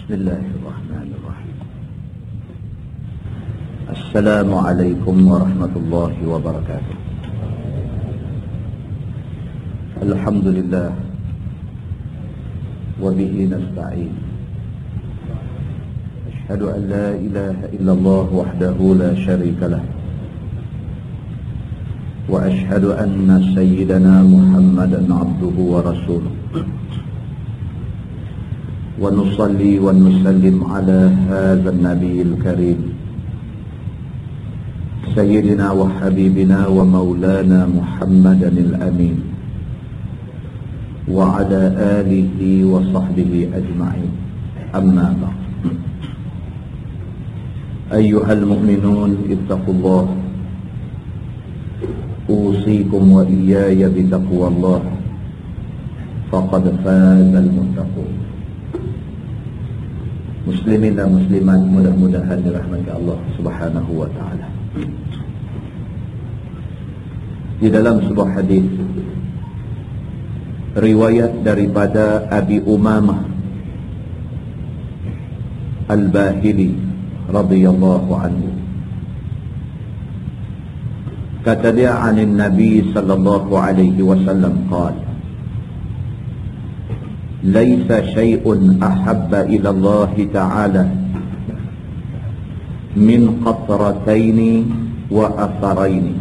Bismillahirrahmanirrahim. Assalamualaikum warahmatullahi wabarakatuh. Alhamdulillah wa bihi nasta'in. Ashhadu an la ilaha illallah wahdahu la syarika lah. Wa ashhadu anna sayyidana Muhammadan abduhu wa rasuluh. Wa nusalli wa nusallim ala hadzal nabiyil karim sayyidina wa habibina wa maulana Muhammadanil amin wa ala alihi wa sahbihi ajma'in. Amma ba'd. Ayyuhal mu'minun ittaqullah. Usikum wa iyaya bitaqwallah. Faqad fazal muttaqun. Muslimin dan muslimat, mudah-mudahan dirahmati Allah Subhanahu wa taala. Di dalam sebuah hadis riwayat daripada Abi Umamah Al-Bahili radhiyallahu anhu, kata dia, anin Nabi sallallahu alaihi wasallam qala: Laisa syai'un ahabba ila Allah ta'ala min qatrataini wa atharaini.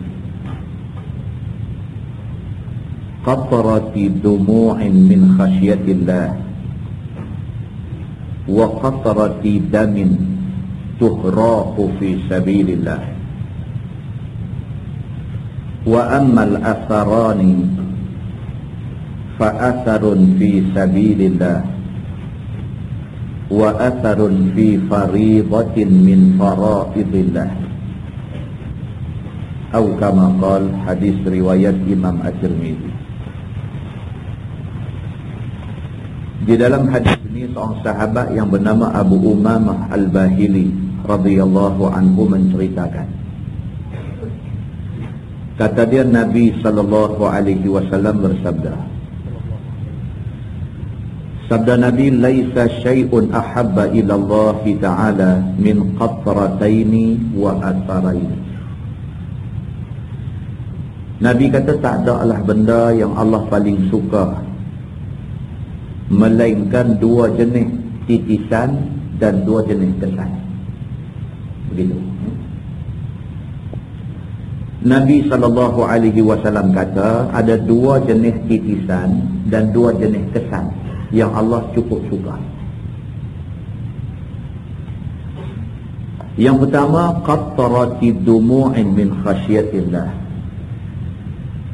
Qatrati dumu'in min khasyatillah wa qatrati damin tuhraqu fi sabilillah. Wa ammal atharani fa'atharun fi sabilillah wa atharun fi faridatin min faraidillah. Atau kama qala, hadis riwayat Imam At-Tirmidzi. Di dalam hadis ini seorang sahabat yang bernama Abu Umamah Al-Bahili radhiyallahu anhu menceritakan, kata dia, Nabi sallallahu alaihi wasallam bersabda, sabda Nabi, laisa syai'un ahabba ila Allah ta'ala min qatrataini wa atharaini. Nabi kata, tak adalah benda yang Allah paling suka melainkan dua jenis titisan dan dua jenis kesan. Begitu. Nabi SAW kata ada dua jenis titisan dan dua jenis kesan yang Allah cukup suka. Yang pertama, qatrati dumu'in min khasyatillah.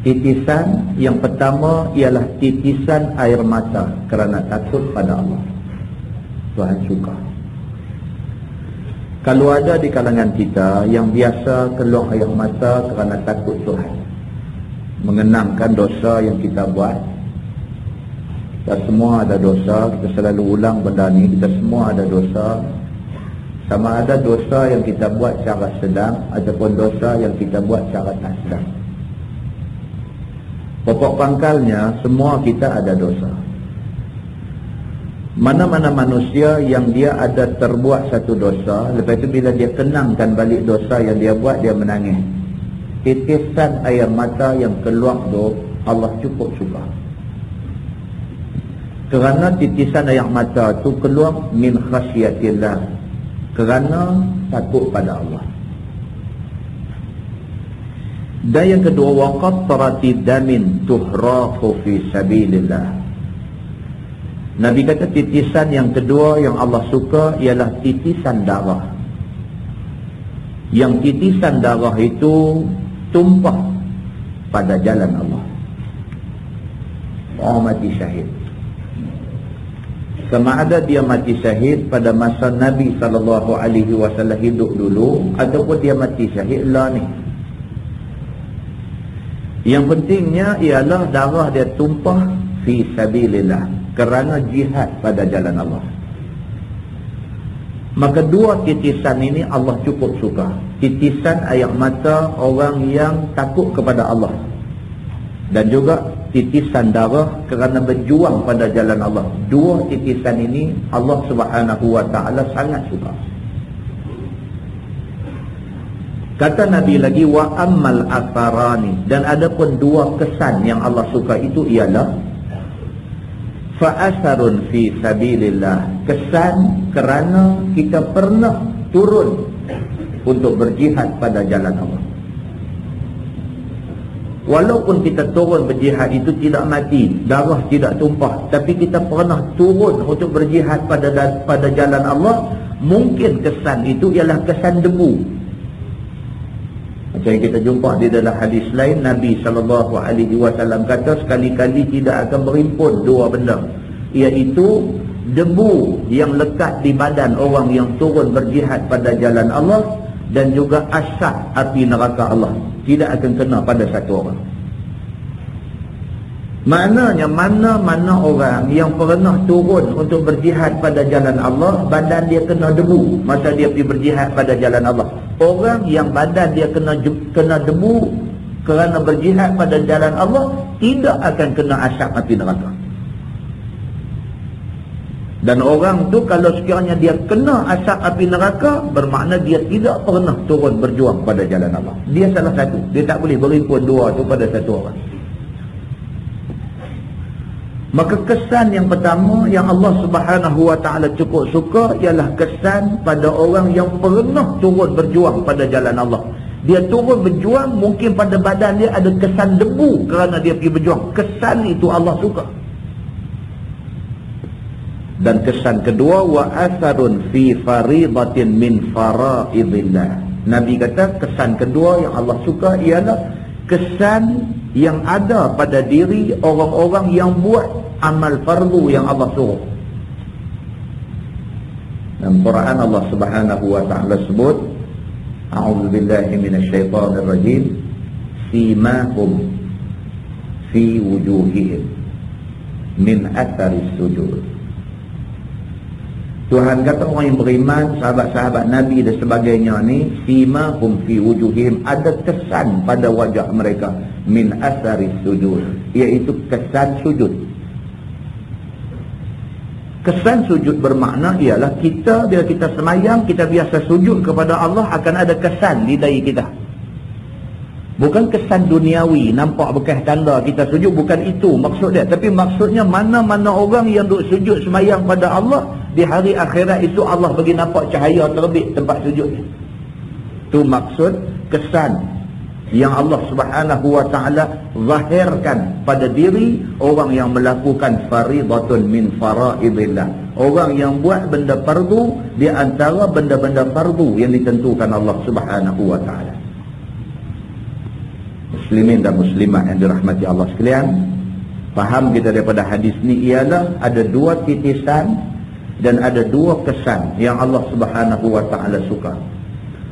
Titisan yang pertama ialah titisan air mata kerana takut pada Allah. Tuhan suka. Kalau ada di kalangan kita yang biasa keluar air mata kerana takut Tuhan, mengenangkan dosa yang kita buat. Kita semua ada dosa, kita selalu ulang benda ni, kita semua ada dosa. Sama ada dosa yang kita buat secara sedang ataupun dosa yang kita buat secara tak sedang. Pokok pangkalnya, semua kita ada dosa. Mana-mana manusia yang dia ada terbuat satu dosa, lepas itu bila dia kenangkan balik dosa yang dia buat, dia menangis. Titisan air mata yang keluar tu Allah cukup suka. Kerana titisan air mata tu keluar min khasyatillah, kerana takut pada Allah. Dan yang kedua, wa qatrati damin tuhraqu fi sabilillah. Nabi kata titisan yang kedua yang Allah suka ialah titisan darah. Yang titisan darah itu tumpah pada jalan Allah. Orang mati syahid. Sama ada dia mati syahid pada masa Nabi SAW hidup dulu, ataupun dia mati syahid lah ni. Yang pentingnya ialah darah dia tumpah fi sabilillah, kerana jihad pada jalan Allah. Maka dua titisan ini Allah cukup suka. Titisan air mata orang yang takut kepada Allah. dan juga titisan darah kerana berjuang pada jalan Allah. Dua titisan ini Allah Subhanahu wa taala sangat suka. Kata Nabi lagi, wa ammal atharani, dan ada pun dua kesan yang Allah suka itu ialah fa'asarun fi sabilillah, kesan kerana kita pernah turun untuk berjihad pada jalan Allah. Walaupun kita turun berjihad itu tidak mati, darah tidak tumpah, tapi kita pernah turun untuk berjihad pada jalan Allah, mungkin kesan itu ialah kesan debu. Macam yang kita jumpa di dalam hadis lain, Nabi SAW kata sekali-kali tidak akan berimpun dua benda, iaitu debu yang lekat di badan orang yang turun berjihad pada jalan Allah, dan juga asap api neraka Allah tidak akan kena pada satu orang. Maknanya mana-mana orang yang pernah turun untuk berjihad pada jalan Allah, badan dia kena debu masa dia pergi berjihad pada jalan Allah. Orang yang badan dia kena debu kerana berjihad pada jalan Allah tidak akan kena asap api neraka. Dan orang tu kalau sekiranya dia kena asap api neraka, bermakna dia tidak pernah turun berjuang pada jalan Allah. Dia salah satu, dia tak boleh berimpun dua tu pada satu orang. Maka kesan yang pertama yang Allah Subhanahu wa taala cukup suka ialah kesan pada orang yang pernah turun berjuang pada jalan Allah. Dia turun berjuang, mungkin pada badan dia ada kesan debu kerana dia pergi berjuang. Kesan itu Allah suka. Dan kesan kedua, wa atharun fi faridatin min faraidillah. Nabi kata kesan kedua yang Allah suka ialah kesan yang ada pada diri orang-orang yang buat amal fardu yang Allah suruh. Dalam Quran Allah Subhanahu wa taala sebut, a'udzubillahi minasyaitonir rajim, simahum fi wujuhihim min atharis sujud. Tuhan kata orang yang beriman, sahabat-sahabat Nabi dan sebagainya ni, simahum fi wujuhihim, ada kesan pada wajah mereka min atharis sujud, iaitu kesan sujud. Kesan sujud bermakna ialah kita bila kita semayang, kita biasa sujud kepada Allah, akan ada kesan di dahi kita. Bukan kesan duniawi, nampak bekas tanda kita sujud, bukan itu maksud dia. Tapi maksudnya mana-mana orang yang duk sujud semayang pada Allah, di hari akhirat itu Allah bagi nampak cahaya terbit tempat sujudnya. Itu maksud kesan yang Allah Subhanahu wa taala zahirkan pada diri orang yang melakukan faridatun min faraidillah. Orang yang buat benda fardu di antara benda-benda fardu yang ditentukan Allah Subhanahu wa taala. Muslimin dan muslimat yang dirahmati Allah sekalian, faham kita daripada hadis ni ialah ada dua titisan dan ada dua kesan yang Allah Subhanahu wa taala suka.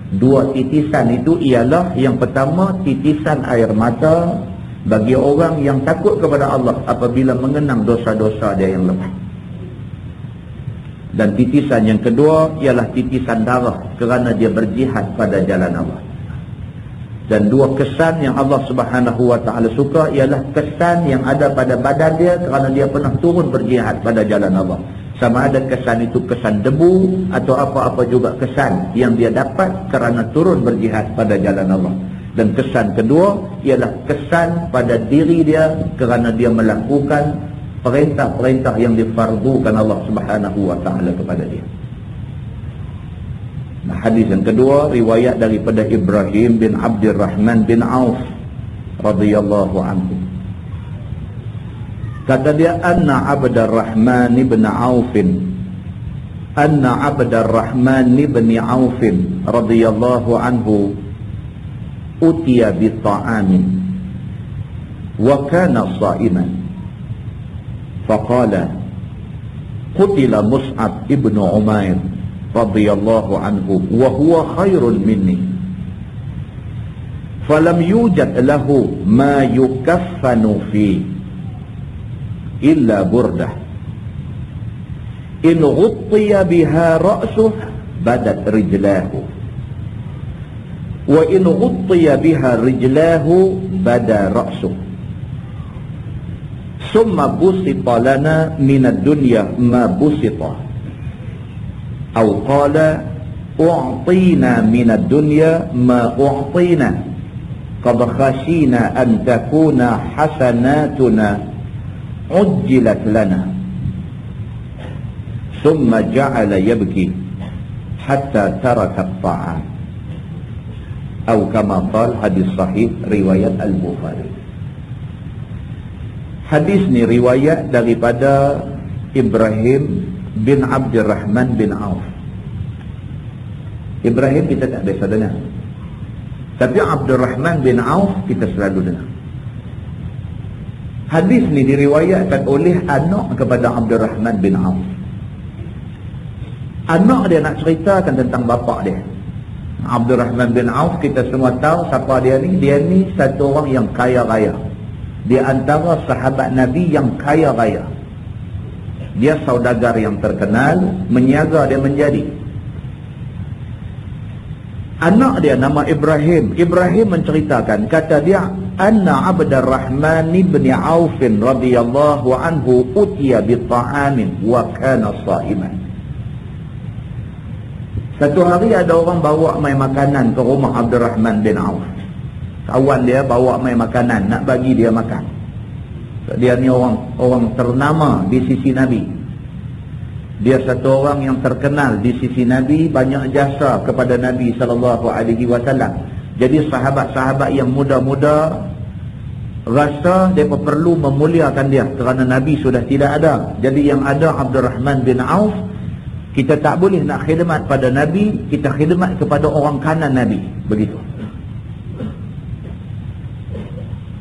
Dua titisan itu ialah, yang pertama titisan air mata bagi orang yang takut kepada Allah apabila mengenang dosa-dosa dia yang lepas. Dan titisan yang kedua ialah titisan darah kerana dia berjihad pada jalan Allah. Dan dua kesan yang Allah Subhanahu wa taala suka ialah kesan yang ada pada badan dia kerana dia pernah turun berjihad pada jalan Allah. Sama ada kesan itu kesan debu atau apa-apa juga kesan yang dia dapat kerana turun berjihad pada jalan Allah. Dan kesan kedua ialah kesan pada diri dia kerana dia melakukan perintah-perintah yang difardukan Allah Subhanahu wa taala kepada dia. Nah, hadis yang kedua riwayat daripada Ibrahim bin Abdurrahman bin Auf radhiyallahu anhu. Kata dia, anna Abdurrahman bin Auf radhiyallahu anhu utiya bi ta'amin wa kana sha'iman faqala qutila Mus'ab ibn Umair radhiyallahu anhu wa huwa khairun minni falam yujad lahu ma yukaffanu fi illa burdah in ghuttiya biha ra'suh badat rijlahu wa in ghuttiya biha rijlahu bada ra'suh summa busita lana minad dunya ma busita, atau qala u'tina minad dunya ma u'tina, qad khashina an takuna hasanatuna ujjilat lana, summa ja'ala yabki hatta taraka at-ta'am, atau kama qala, hadis sahih riwayat Al-Bukhari. Hadis ni riwayat daripada Ibrahim bin Abdurrahman bin Auf. Ibrahim kita tak biasa dengar, tapi Abdurrahman bin Auf kita selalu dengar. Hadis ni diriwayatkan oleh anak kepada Abdurrahman bin Auf. Anak dia nak ceritakan tentang bapa dia. Abdurrahman bin Auf, kita semua tahu siapa dia ni. Dia ni satu orang yang kaya raya. Dia antara sahabat Nabi yang kaya raya. Dia saudagar yang terkenal, menyiaga dia menjadi. Anak dia nama Ibrahim. Ibrahim menceritakan, kata dia, anna Abdurrahman bin Auf radhiyallahu anhu utiya bi ta'amin wa kana sha'iman. Satu hari ada orang bawa mai makanan ke rumah Abdurrahman bin Auf. Kawan dia bawa mai makanan, nak bagi dia makan. Dia ni orang ternama di sisi Nabi. Dia satu orang yang terkenal di sisi Nabi, banyak jasa kepada Nabi SAW. Jadi sahabat-sahabat yang muda-muda rasa mereka perlu memuliakan dia kerana Nabi sudah tidak ada. Jadi yang ada Abdurrahman bin Auf. Kita tak boleh nak khidmat pada Nabi, kita khidmat kepada orang kanan Nabi. Begitu.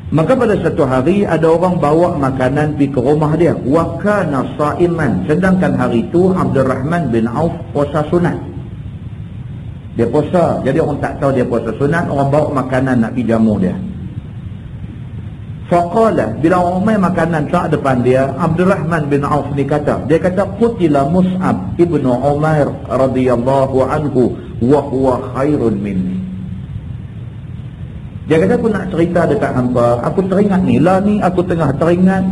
Maka pada satu hari ada orang bawa makanan pergi ke rumah dia. Wa kana sha'iman. Sedangkan hari itu Abdurrahman bin Auf puasa sunat. Dia puasa. Jadi orang tak tahu dia puasa sunat, orang bawa makanan nak pergi jamu dia. Faqala, bila orang main makanan tak depan dia, Abdurrahman bin Auf ni kata, dia kata, qutila Mus'ab ibnu Umair radhiyallahu anhu wa huwa khairun minni. Dia kata, aku nak cerita dekat hampa, aku teringat ni aku tengah teringat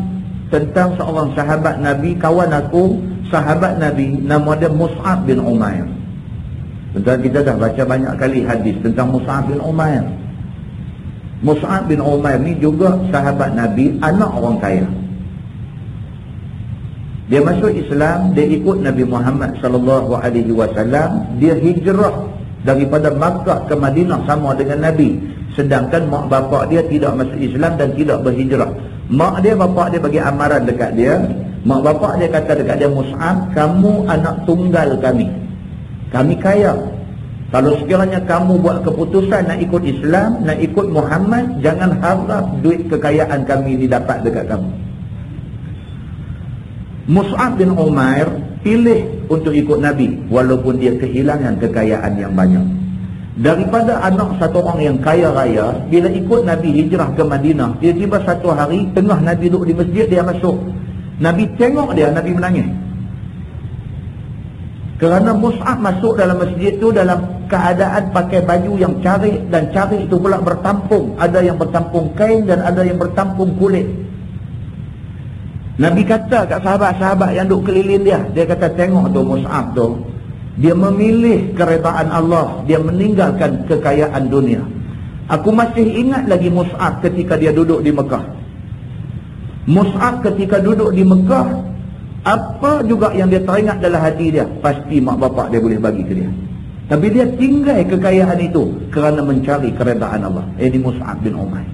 tentang seorang sahabat Nabi, kawan aku, sahabat Nabi, nama dia Mus'ab bin Umair. Tentang kita dah baca banyak kali hadis tentang Mus'ab bin Umair. Mus'ab bin Umair ni juga sahabat Nabi, anak orang kaya. Dia masuk Islam, dia ikut Nabi Muhammad SAW. Dia hijrah daripada Makkah ke Madinah sama dengan Nabi. Sedangkan mak bapak dia tidak masuk Islam dan tidak berhijrah. Mak dia, bapak dia bagi amaran dekat dia. Mak bapak dia kata dekat dia, Mus'ab, kamu anak tunggal kami. Kami kaya. Kalau sekiranya kamu buat keputusan nak ikut Islam, nak ikut Muhammad, jangan harap duit kekayaan kami ini dapat dekat kamu. Mus'ab bin Umair pilih untuk ikut Nabi walaupun dia kehilangan kekayaan yang banyak. Daripada anak satu orang yang kaya raya, bila ikut Nabi hijrah ke Madinah, dia tiba satu hari tengah Nabi duduk di masjid, dia masuk. Nabi tengok dia, Nabi menangis. Kerana Mus'ab masuk dalam masjid tu dalam keadaan pakai baju yang carik, dan carik itu pula bertampung. Ada yang bertampung kain dan ada yang bertampung kulit. Nabi kata kat sahabat-sahabat yang duduk keliling dia, dia kata, tengok tu Mus'ab tu, dia memilih keredaan Allah, dia meninggalkan kekayaan dunia. Aku masih ingat lagi Mus'ab ketika dia duduk di Mekah. Mus'ab ketika duduk di Mekah, apa juga yang dia teringat dalam hati dia, pasti mak bapak dia boleh bagi ke dia. Tapi dia tinggal kekayaan itu kerana mencari keredaan Allah. Ini Mus'ab bin Umair.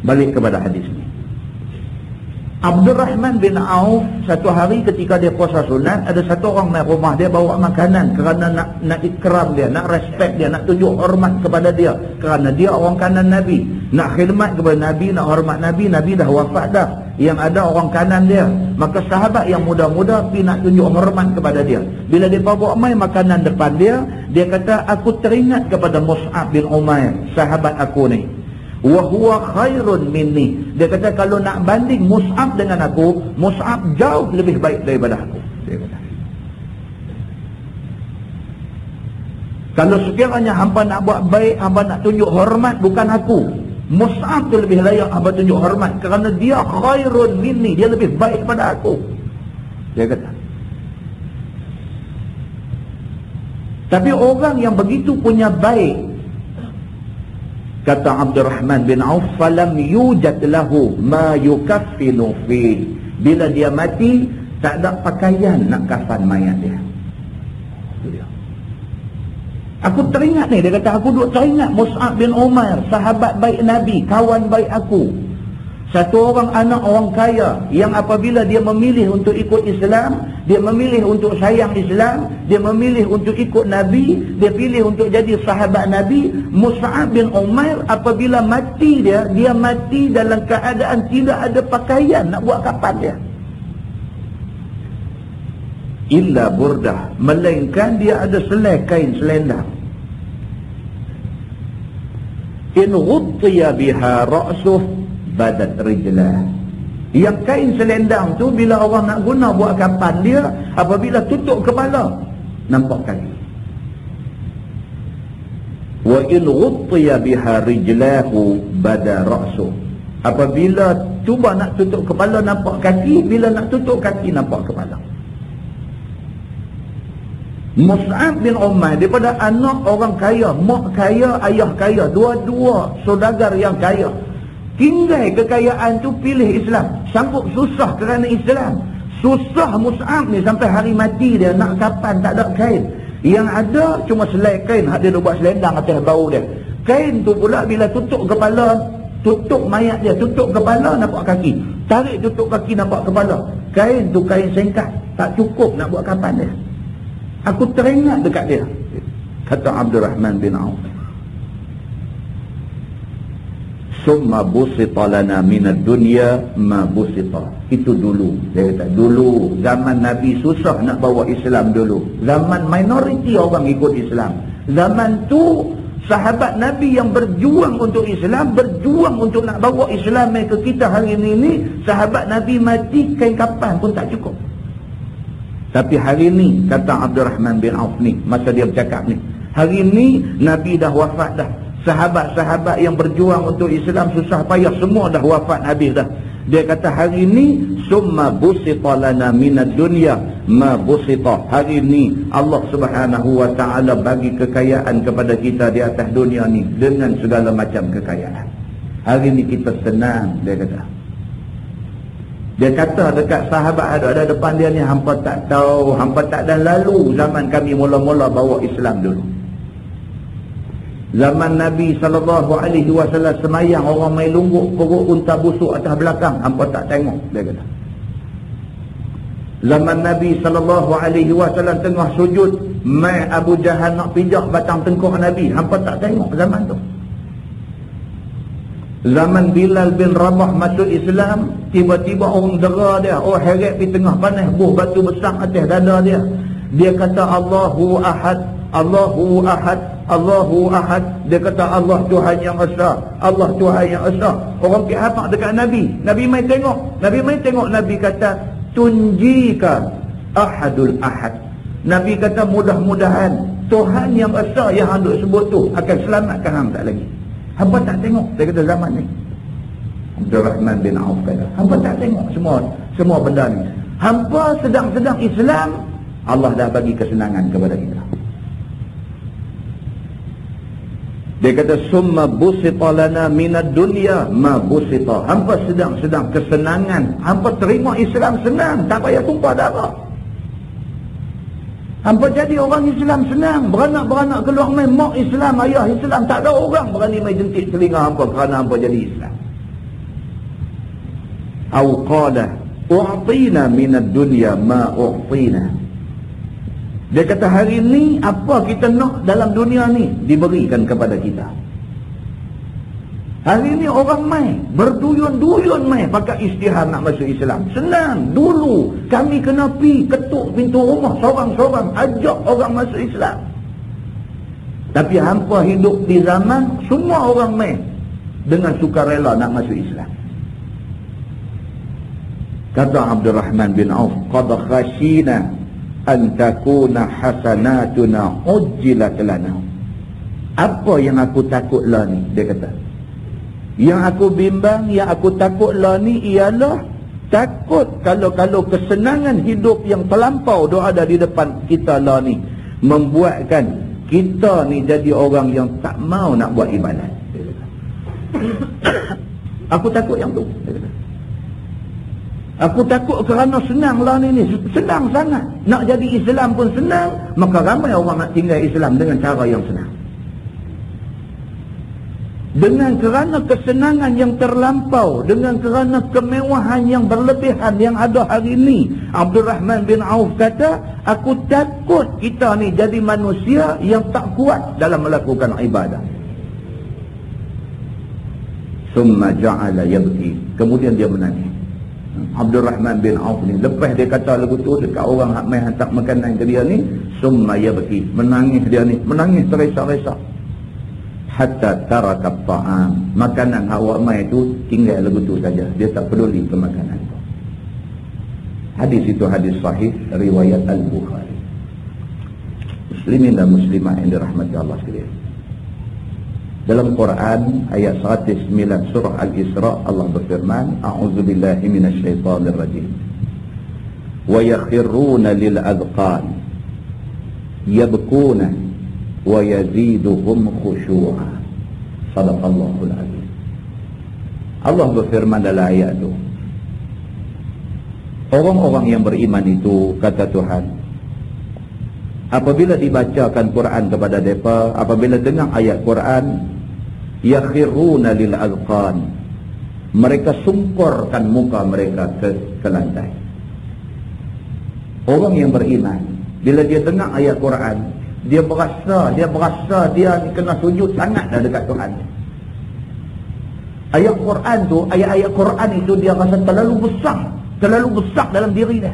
Balik kepada hadis ini. Abdurrahman bin Auf, satu hari ketika dia puasa sunat, ada satu orang main rumah dia bawa makanan kerana nak ikram dia, nak respect dia, nak tunjuk hormat kepada dia. Kerana dia orang kanan Nabi, nak khidmat kepada Nabi, nak hormat Nabi. Nabi dah wafat dah, yang ada orang kanan dia. Maka sahabat yang muda-muda pergi nak tunjuk hormat kepada dia. Bila dia bawa main makanan depan dia, dia kata, aku teringat kepada Mus'ab bin Umair, sahabat aku ni. Wa huwa khairun minni. Dia kata, kalau nak banding Mus'ab dengan aku, Mus'ab jauh lebih baik daripada aku. Dia kata, kalau sekiranya hampa nak buat baik, hampa nak tunjuk hormat, bukan aku, Mus'ab tu lebih layak hamba tunjuk hormat kerana dia khairun minni, dia lebih baik pada aku. Dia kata. Tapi orang yang begitu punya baik, kata Abdurrahman bin Auf, falam yujad lahu ma yukaffinu fi. Bila dia mati, tak ada pakaian nak kafan mayat dia. Itu dia. Aku teringat ni, dia kata aku duk teringat Mus'ab bin Umair, sahabat baik Nabi, kawan baik aku. Satu orang anak orang kaya yang apabila dia memilih untuk ikut Islam, dia memilih untuk sayang Islam, dia memilih untuk ikut Nabi, dia pilih untuk jadi sahabat Nabi. Mus'ab bin Umair apabila mati dia mati dalam keadaan tidak ada pakaian nak buat kapan dia. Illa burdah, melainkan dia ada selai kain selendang. In ghuttiya biha ra'suh badat rijlah. Yang kain selendang tu bila orang nak guna buat kapan dia, apabila tutup kepala nampak kaki. Wa in ghuttiya biha rijlahu bada ra'suh. Apabila cuba nak tutup kepala nampak kaki, bila nak tutup kaki nampak kepala. Mus'ab bin Umair daripada anak orang kaya, mak kaya, ayah kaya, dua-dua saudagar yang kaya. Tinggal kekayaan tu pilih Islam. Sanggup susah kerana Islam. Susah Mus'ab ni sampai hari mati dia nak kapan tak ada kain. Yang ada cuma selai kain hak dia buat selendang atas bau dia. Kain tu pula bila tutup kepala, tutup mayat dia, tutup kepala nampak kaki. Tarik tutup kaki nampak kepala. Kain tu kain singkat, tak cukup nak buat kapan dia. Aku teringat dekat dia, kata Abdurrahman bin Auf. Summa busita lana minad dunya ma busita. Itu dulu. Dia kata dulu zaman Nabi susah nak bawa Islam dulu. Zaman minoriti orang ikut Islam. Zaman tu sahabat Nabi yang berjuang untuk Islam, berjuang untuk nak bawa Islam ke kita hari ini, sahabat Nabi mati kain kapan pun tak cukup. Tapi hari ni, kata Abdurrahman bin Auf ni, masa dia bercakap ni, hari ni Nabi dah wafat dah. Sahabat-sahabat yang berjuang untuk Islam susah payah semua dah wafat habis dah. Dia kata hari ni summa busita lana minad dunya ma busita. Hari ni Allah Subhanahu wa taala bagi kekayaan kepada kita di atas dunia ni dengan segala macam kekayaan. Hari ni kita senang, dia kata. Dia kata dekat sahabat ada depan dia ni, hampa tak tahu, hampa tak ada lalu zaman kami mula-mula bawa Islam dulu. Zaman Nabi SAW semayang, orang main lungguk perut unta busuk atas belakang, hampa tak tengok, dia kata. Zaman Nabi SAW tengah sujud, mai Abu Jahal nak pijak batang tengkuk Nabi, hampa tak tengok zaman tu. Zaman Bilal bin Rabah masuk Islam, tiba-tiba orang dera dia, oh heret di tengah panas, buh batu besar atas dada dia. Dia kata Allahu Ahad, Allahu Ahad, Allahu Ahad. Dia kata Allah Tuhan yang Esa, Allah Tuhan yang Esa. Orang pergi hafak dekat Nabi. Nabi mai tengok. Nabi mai tengok, Nabi kata tunjika Ahadul Ahad. Nabi kata mudah-mudahan Tuhan yang Esa yang hang duk sebut tu akan selamatkan hang tak lagi. Hampa tak tengok, dia kata zaman ni. Abdurrahman bin Auf kata, hampa tak tengok semua benda ni. Hampa sedang-sedang Islam, Allah dah bagi kesenangan kepada kita. Dia kata summa busita lana minad dunya ma busita. Hampa sedang-sedang kesenangan, hampa terima Islam senang, tak payah tumpah darah. Hampa jadi orang Islam senang, beranak-beranak keluar main mak Islam, ayah Islam, tak ada orang berani main jentik telinga hampa kerana hampa jadi Islam. Au qala u'tina minad dunya ma u'tina. Dia kata hari ni apa kita nak dalam dunia ni diberikan kepada kita. Hari ni orang mai berduyun-duyun mai pakai istihar nak masuk Islam. Senang. Dulu kami kena pi ketuk pintu rumah seorang-seorang ajak orang masuk Islam. Tapi hampa hidup di zaman semua orang mai dengan sukarela nak masuk Islam. Kata Abdurrahman bin Auf, qad khashina an takuna hasanatuna ujjilat lana. Apa yang aku takutlah ni, dia kata, Yang aku bimbang, yang aku takutlah ni ialah takut kalau kesenangan hidup yang terlampau dah ada di depan kita lah ni membuatkan kita ni jadi orang yang tak mau nak buat ibadat. Aku takut yang tu. Aku takut kerana senanglah ni. Senang sangat. Nak jadi Islam pun senang. Maka ramai orang nak tinggal Islam dengan cara yang senang. Dengan kerana kesenangan yang terlampau, dengan kerana kemewahan yang berlebihan yang ada hari ini, Abdul Rahman bin Auf kata, aku takut kita ni jadi manusia yang tak kuat dalam melakukan ibadah. Summa ja'ala yabki. Kemudian dia menangis. Abdul Rahman bin Auf ni, lepas dia kata lagu tu dekat orang hak mai hantar makanan ke dia ni, summa yabki. Menangis dia ni, menangis teresa-resa. Hatta taraka ta'am. Makanan awak mai tu tinggal lagu tu saja. Dia tak peduli ke makanan tu. Hadis itu hadis sahih riwayat Al-Bukhari. Muslimin dan muslimah yang dirahmati Allah sekalian. Dalam Quran ayat 109 surah Al-Isra Allah berfirman, a'udzubillahi minasyaitonir rajim. Wa yakhirruna lil adqan yabkuna wa yaziduhum khusyu'a. Sadaqallahul azim. Allah berfirman dalam ayat itu, orang-orang yang beriman itu, kata Tuhan, apabila dibacakan Quran kepada mereka, apabila dengar ayat Quran, yakhiruna lil azqan, mereka sungkorkan muka mereka ke lantai. Orang yang beriman, bila dia dengar ayat Quran, dia berasa dia ni kena sujud sangat dah dekat Tuhan. Ayat Quran tu, ayat-ayat Quran itu dia rasa terlalu besar dalam diri dia.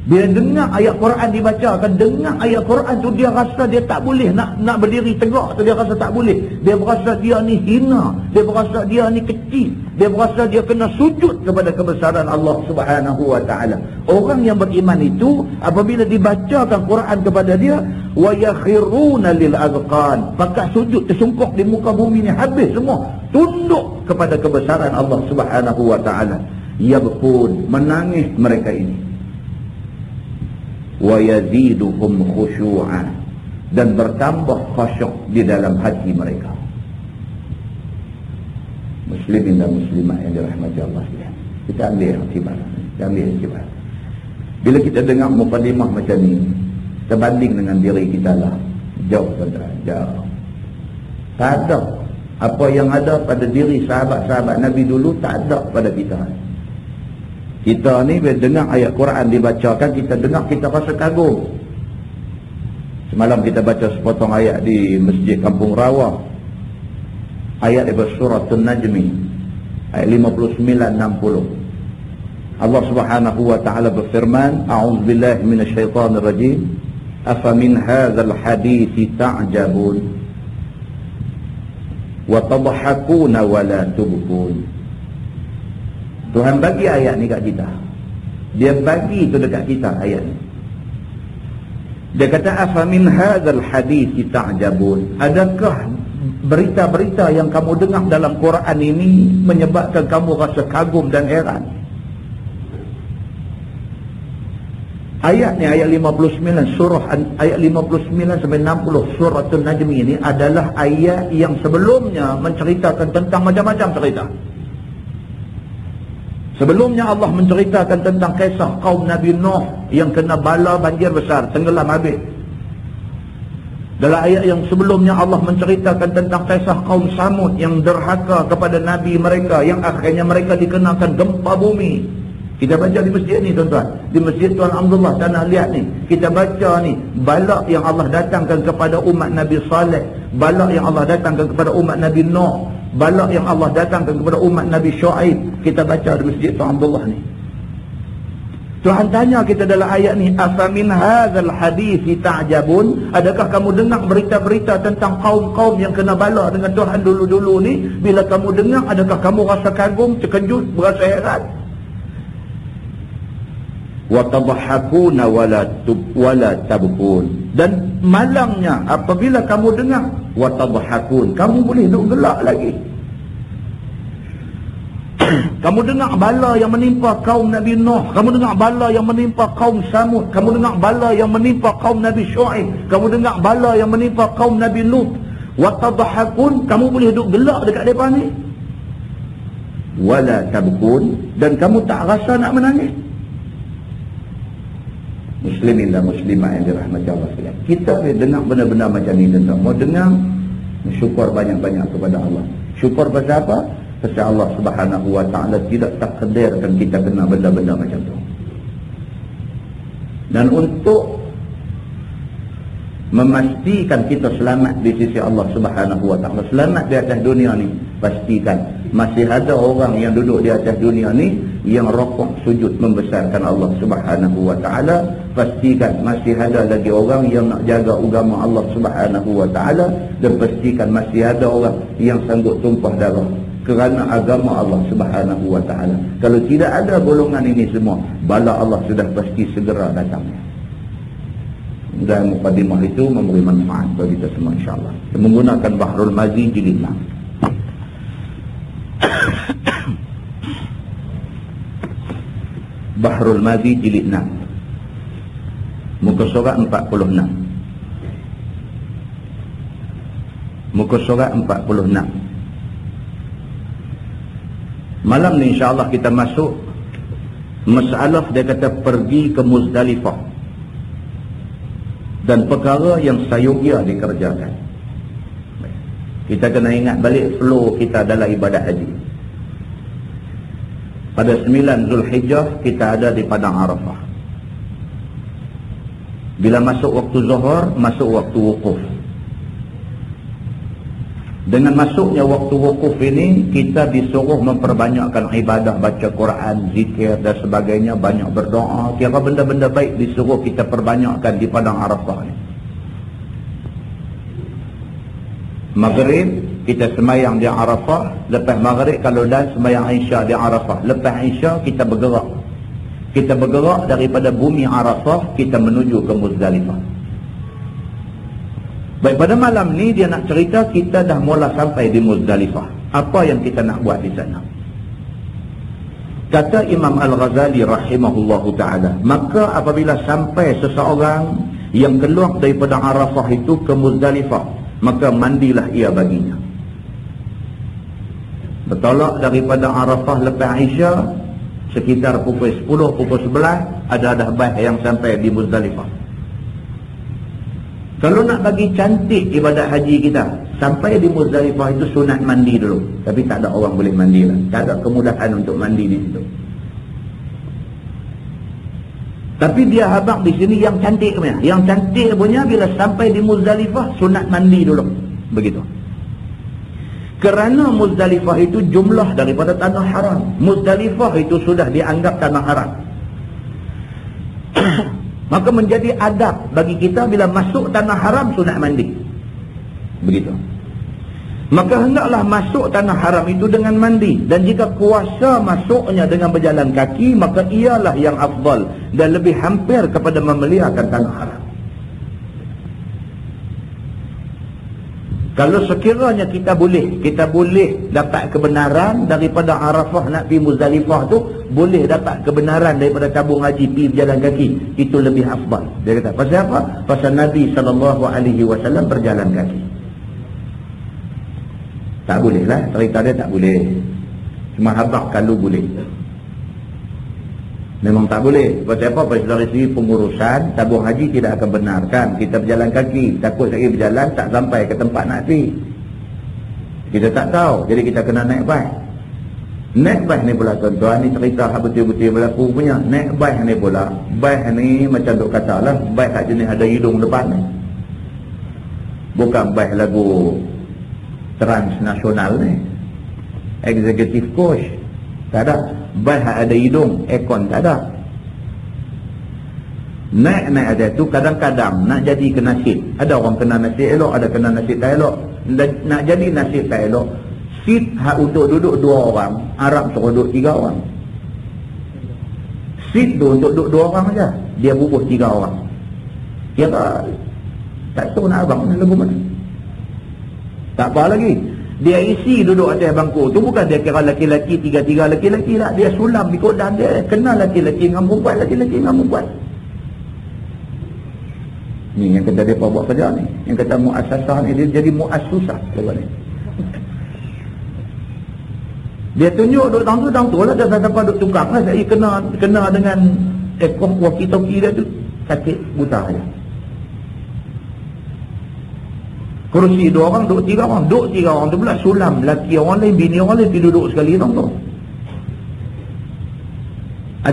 Bila dengar ayat Quran dibacakan, dengar ayat Quran tu dia rasa dia tak boleh nak berdiri tegak tu, dia rasa tak boleh. Dia berasa dia ni hina, dia berasa dia ni kecil, dia berasa dia kena sujud kepada kebesaran Allah Subhanahu wa taala. Orang yang beriman itu apabila dibacakan Quran kepada dia, wa yakhiruna lil azqan, pakat sujud tersungkuk di muka bumi ni habis semua, tunduk kepada kebesaran Allah Subhanahu wa taala. Yabkun, menangis mereka ini. Wa yaziduhum khusyu'a, dan bertambah khusyuk di dalam hati mereka. Muslimin dan muslimah yang dirahmati Allah sekalian, kita ambil iktibar. Bila kita dengar mukadimah macam ni, terbanding dengan diri kita lah, jauh saudara, jauh. Tak ada apa yang ada pada diri sahabat-sahabat Nabi dulu, tak ada pada kita. Kita ni bila dengar ayat Quran dibacakan, kita dengar, kita rasa kagum. Semalam kita baca sepotong ayat di Masjid Kampung Rawa, ayat daripada surah An-Najmi ayat 59-60. Allah Subhanahu wa taala berfirman, a'udzubillahi minasyaitonir rajim, afamin hadzal hadithi ta'jabun wa tadhakuna wa la tubkun. Tuhan bagi ayat ni kat kita. Dia bagi tu dekat kita ayat ni. Dia kata afamin hadzal hadits ta'jabun. Adakah berita-berita yang kamu dengar dalam Quran ini menyebabkan kamu rasa kagum dan heran? Ayat ni ayat 59 surah ayat 59 sampai 60 surah An-Najmi ini adalah ayat yang sebelumnya menceritakan tentang macam-macam cerita. Sebelumnya Allah menceritakan tentang kisah kaum Nabi Nuh yang kena bala banjir besar, tenggelam habis. Dalam ayat yang sebelumnya Allah menceritakan tentang kisah kaum Samud yang derhaka kepada Nabi mereka, yang akhirnya mereka dikenakan gempa bumi. Kita baca di masjid ni tuan-tuan, di masjid Tuan Abdullah Tanah Liat ni, kita baca ni bala yang Allah datangkan kepada umat Nabi Saleh, bala yang Allah datangkan kepada umat Nabi Nuh, bala yang Allah datangkan kepada umat Nabi Shu'aib. Kita baca di masjid Tuan Abdullah ni. Tuhan tanya kita dalam ayat ni, afamin hadzal hadithi ta'jabun, adakah kamu dengar berita-berita tentang kaum-kaum yang kena bala dengan Tuhan dulu-dulu ni? Bila kamu dengar, adakah kamu rasa kagum, terkejut, berasa heran? Wa tadhakuna wala tabkun, dan malangnya apabila kamu dengar wa tadhakun. Kamu boleh duduk gelak lagi. Kamu dengar bala yang menimpa kaum Nabi Nuh, kamu dengar bala yang menimpa kaum Samud, kamu dengar bala yang menimpa kaum Nabi Syuaib, kamu dengar bala yang menimpa kaum Nabi Lut. Wa tadhakun, kamu boleh duduk gelak dekat depan ni. Wala tabkun, dan kamu tak rasa nak menangis. Muslimin dan muslimat yang dirahmati Allah sekalian, kita boleh dengar benda-benda macam ni tuan. Mau dengar, syukur banyak-banyak kepada Allah. Syukur pasal apa? Pasal Allah Subhanahu wa ta'ala tidak takdirkan kita kena benda-benda macam tu. Dan untuk memastikan kita selamat di sisi Allah Subhanahu wa ta'ala, selamat di atas dunia ni, pastikan masih ada orang yang duduk di atas dunia ni yang rokok sujud membesarkan Allah Subhanahu wa ta'ala. Pastikan masih ada lagi orang yang nak jaga agama Allah Subhanahu wa ta'ala, dan pastikan masih ada orang yang sanggup tumpah darah kerana agama Allah Subhanahu wa ta'ala. Kalau tidak ada golongan ini semua, bala Allah sudah pasti segera datangnya. Dan mukadimah itu memberi manfaat bagi kita semua insyaAllah. Menggunakan Bahrul Mazi jilid 6. Bahrul Mazi jilid 6, muka surat 46. Muka surat 46. Malam ni insyaAllah kita masuk masalah, dia kata pergi ke Muzdalifah dan perkara yang sayugia dikerjakan. Kita kena ingat balik flow kita dalam ibadat haji. Pada 9 Zulhijjah kita ada di Padang Arafah. Bila masuk waktu zuhur, masuk waktu wukuf. Dengan masuknya waktu wukuf ini, kita disuruh memperbanyakkan ibadah, baca Quran, zikir dan sebagainya, banyak berdoa. Kira benda-benda baik disuruh kita perbanyakkan di Padang Arafah ini. Maghrib kita semayang di Arafah. Lepas maghrib kalau dah semayang Isya di Arafah. Lepas Isya kita bergerak. Kita bergerak daripada bumi Arafah, kita menuju ke Muzdalifah. Baik, pada malam ni dia nak cerita kita dah mula sampai di Muzdalifah. Apa yang kita nak buat di sana? Kata Imam Al-Ghazali rahimahullahu ta'ala, maka apabila sampai seseorang yang keluar daripada Arafah itu ke Muzdalifah, maka mandilah ia baginya. Bertolak daripada Arafah lepas Isya, sekitar pukul 10, pukul 11, ada bah yang sampai di Muzdalifah. Kalau nak bagi cantik ibadat haji kita, sampai di Muzdalifah itu sunat mandi dulu. Tapi tak ada orang boleh mandi lah. Tak ada kemudahan untuk mandi di situ. Tapi dia habaq di sini yang cantik punya. Yang cantik punya bila sampai di Muzdalifah, sunat mandi dulu. Begitu. Kerana Muzdalifah itu jumlah daripada tanah haram. Muzdalifah itu sudah dianggap tanah haram. Maka menjadi adab bagi kita bila masuk tanah haram sunat mandi. Begitu. Maka hendaklah masuk tanah haram itu dengan mandi. Dan jika kuasa masuknya dengan berjalan kaki, maka ialah yang afdal dan lebih hampir kepada memeliharkan tanah haram. Kalau sekiranya kita boleh dapat kebenaran daripada Arafah nak pergi Muzdalifah tu, boleh dapat kebenaran daripada tabung haji pergi berjalan kaki, itu lebih afdal. Dia kata, pasal apa? Pasal Nabi SAW berjalan kaki. Tak boleh lah, cerita dia tak boleh. Cuma habaq kalau boleh. Memang tak boleh. Pasal apa? Pasal dari segi pengurusan, tabung haji tidak akan benarkan kita berjalan kaki. Takut lagi berjalan tak sampai ke tempat nak pergi. Kita tak tahu, jadi kita kena naik bas. Naik bas ni pula tuan-tuan, ni cerita betul-betul berlaku punya. Naik bas ni pula, bas ni macam duk kata lah, bas kat jenis ada hidung depan ni. Bukan bas lagu transnasional ni, executive coach. Tak ada. Bas ada hidung, aircon tak ada. Naik ada tu kadang-kadang nak jadi ke nasib. Ada orang kena nasib elok, ada kena nasib tak elok. Nak jadi nasib tak elok, seat hak untuk duduk 2 orang, Arab suruh duduk 3 orang. Seat tu untuk duduk 2 orang saja, dia bubuh 3 orang. Ya tak tahu nak abang ni lagu mana. Tak apa lagi. Dia isi duduk atas bangku tu, bukan dia kira laki-laki, tiga-tiga laki-laki tak. Dia sulam ikut dan dia kenal laki-laki dengan perempuan, laki-laki dengan perempuan. Ni yang kata dia buat kerja ni. Yang kata muassasah ni, dia jadi muassusah lepas ni. Dia tunjuk duduk tang tu lah, dia tak dapat duduk tukar lah. Saya kena dengan walkie-talkie dia tu, sakit buta aja. Kerusi 2 orang, duduk 3 orang. Duduk 3 orang tu pula sulam. Laki orang lain, bini orang lain, pergi duduk sekali tang tu.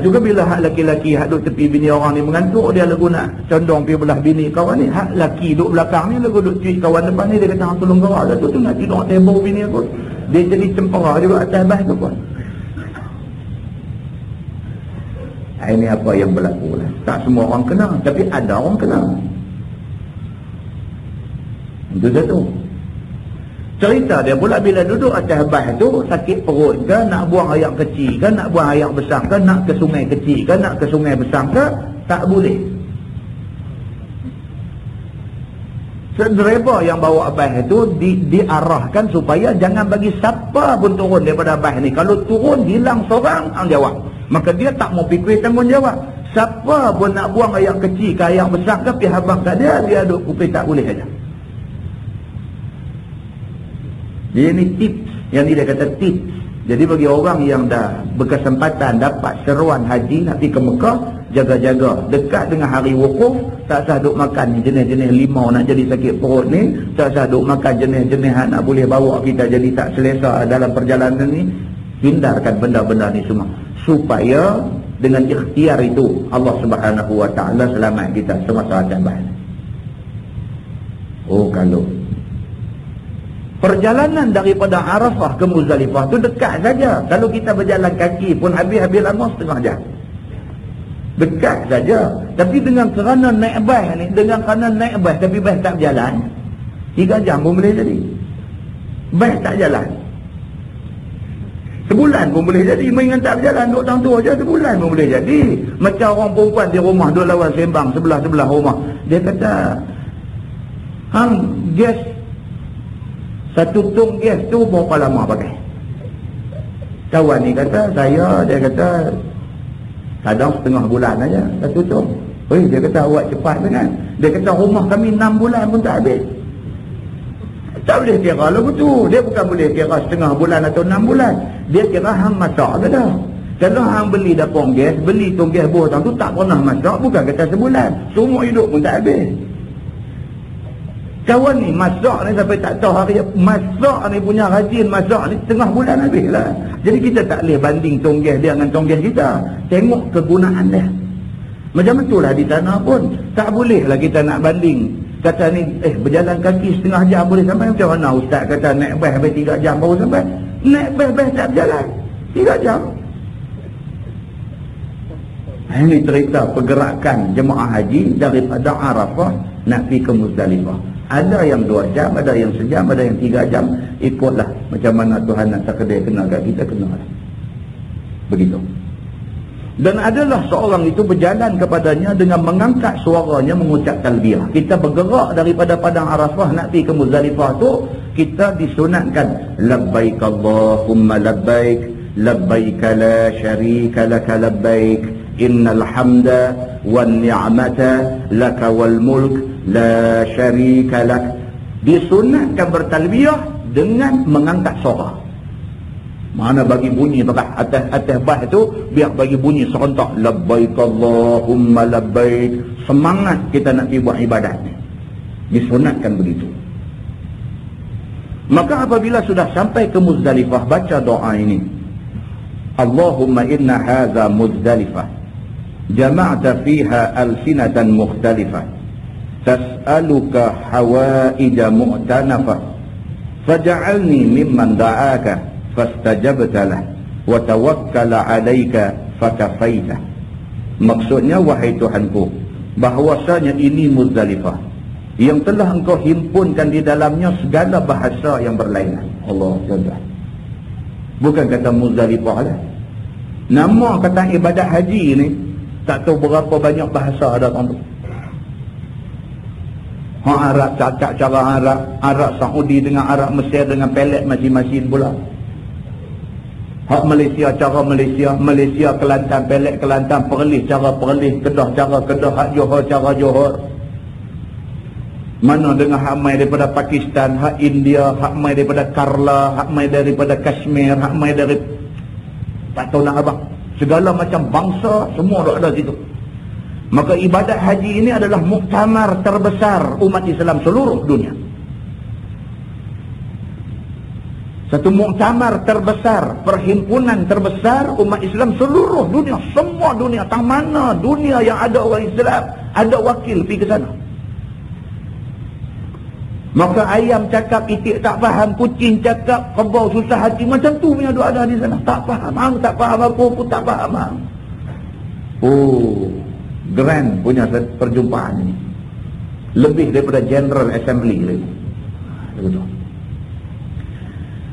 Juga bila hak laki-laki hak duduk tepi bini orang ni mengantuk, dia lagu nak condong pergi belah bini kawan ni. Hak laki duduk belakang ni lagu duduk cuik kawan depan ni, dia kata hang tolong gerak dah tu nak tidur tembok bini aku. Dia jadi cempera juga atas bas tu pun. Ini apa yang berlaku lah. Tak semua orang kenal, tapi ada orang kenal. Itu satu. Cerita dia pula bila duduk atas bas tu, sakit perut ke, nak buang air kecil ke, nak buang air besar ke, nak ke sungai kecil ke, nak ke sungai besar ke, tak boleh. Driver yang bawa bas itu diarahkan supaya jangan bagi siapa pun turun daripada bas ni. Kalau turun hilang seorang, jawab. Maka dia tak mau fikir tanggungjawab. Siapa pun nak buang air kecil ke air besar ke, pergi habang kat dia duduk kuping tak boleh saja. Dia ni tips, yang ni dia kata tips. Jadi bagi orang yang dah berkesempatan dapat seruan haji nak pergi ke Mekah, jaga-jaga dekat dengan hari wukuf, tak sah duk makan jenis-jenis limau nak jadi sakit perut ni, tak sah duk makan jenis-jenis nak boleh bawa kita jadi tak selesa dalam perjalanan ni. Hindarkan benda-benda ni semua supaya dengan ikhtiar itu Allah Subhanahu wa taala selamat kita semasa akan bahan. Oh, kalau perjalanan daripada Arafah ke Muzdalifah tu dekat saja. Kalau kita berjalan kaki pun habis lama setengah jam. Dekat saja. Tapi dengan kerana naik bas ni, tapi bas tak berjalan, 3 jam pun boleh jadi. Bas tak jalan, sebulan pun boleh jadi. Mainan tak berjalan, duduk tang tu aja sebulan pun boleh jadi. Macam orang perempuan di rumah duduk lawan sembang sebelah-sebelah rumah. Dia kata, hang gas satu tong gas tu berapa lama pakai? Kawan ni kata, dia kata kadang setengah bulan aja satu tong. Dia kata awak cepat sangat. Dia kata rumah kami 6 bulan pun tak habis. Tak boleh kira lah betul. Dia bukan boleh kira setengah bulan atau 6 bulan. Dia kira hang masak ke dah. Kalau hang beli dapur gas, beli tong gas buah tu tak pernah masak, bukan kata sebulan. Semua hidup pun tak habis. Kawan ni masak ni sampai tak tahu hari masak ni punya rajin masak ni tengah bulan habis lah. Jadi kita tak boleh banding tong gas dia dengan tong gas kita. Tengok kegunaan dia. Macam itulah di tanah pun. Tak boleh lah kita nak banding. Kata ni berjalan kaki setengah jam boleh sampai. Macam mana ustaz kata naik bas sampai 3 jam baru sampai. Naik bas tak berjalan 3 jam. Ini cerita pergerakan jemaah haji daripada Arafah nak pergi ke Muzdalifah. Ada yang 2 jam, ada yang sejam, ada yang 3 jam. Ikutlah macam mana Tuhan nak takdir kena kat kita, kena lah. Begitu. Dan adalah seorang itu berjalan kepadanya dengan mengangkat suaranya mengucap talbiyah. Kita bergerak daripada padang Arafah nak pergi ke Muzdalifah tu, kita disunatkan labbaik Allahumma labbaik, labbaik la syarika laka labbaik, innal hamda wan ni'mata laka wal mulk la syarika lak. Disunatkan bertalbiyah dengan mengangkat suara. Mana bagi bunyi atas bas tu, biar bagi bunyi serentak labbaik Allahumma labbaik. Semangat kita nak buat ibadat ni. Disunatkan begitu. Maka apabila sudah sampai ke Muzdalifah, baca doa ini. Allahumma inna hadza Muzdalifah, jama'ta fiha alsinatan mukhtalifah, tas'aluka hawaija mu'tanafah, faj'alni mimman da'aka fastajabtalah wa tawakkala 'alaika fakafaita. Maksudnya, wahai Tuhanku, bahwasanya ini Muzdalifah yang telah engkau himpunkan di dalamnya segala bahasa yang berlainan. Allah Tuhan. Bukan kata Muzdalifah lah. Nama kata ibadat haji ni tak tahu berapa banyak bahasa ada tu. Arab cakap cara Arab Saudi dengan Arab Mesir dengan pelet masing-masing pula. Hak Malaysia cara Malaysia Kelantan pelet Kelantan, Perlis cara Perlis, Kedah cara Kedah, hak Johor cara Johor. Mana dengan hak mai daripada Pakistan, hak India, hak mai daripada Kerala, hak mai daripada Kashmir, hak mai dari tak tahu nak abang. Segala macam bangsa semua ada situ. Maka ibadat haji ini adalah muktamar terbesar umat Islam seluruh dunia. Satu muktamar terbesar, perhimpunan terbesar umat Islam seluruh dunia. Semua dunia, tang mana dunia yang ada orang Islam, ada wakil pergi ke sana. Maka ayam cakap itik tak faham, kucing cakap kebau susah hati, macam tu punya ada di sana. Tak faham, tak faham apa pun tak faham. Oh, grand punya perjumpaan ini. Lebih daripada General Assembly lagi. Betul.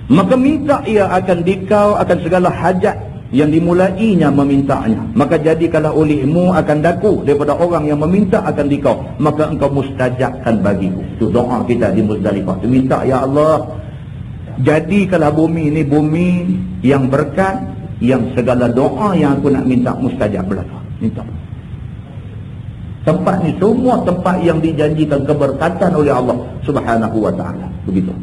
Maka minta ia akan dikau akan segala hajat yang dimulainya memintanya. Maka jadikanlah olehmu akan daku daripada orang yang meminta akan dikau, maka engkau mustajabkan bagiku. Itu doa kita di Muzdalifah. Itu minta, ya Allah, jadikanlah bumi ini bumi yang berkat, yang segala doa yang aku nak minta mustajab belaka. Minta. Tempat ni semua tempat yang dijanjikan keberkatan oleh Allah Subhanahu wa ta'ala. Begitu.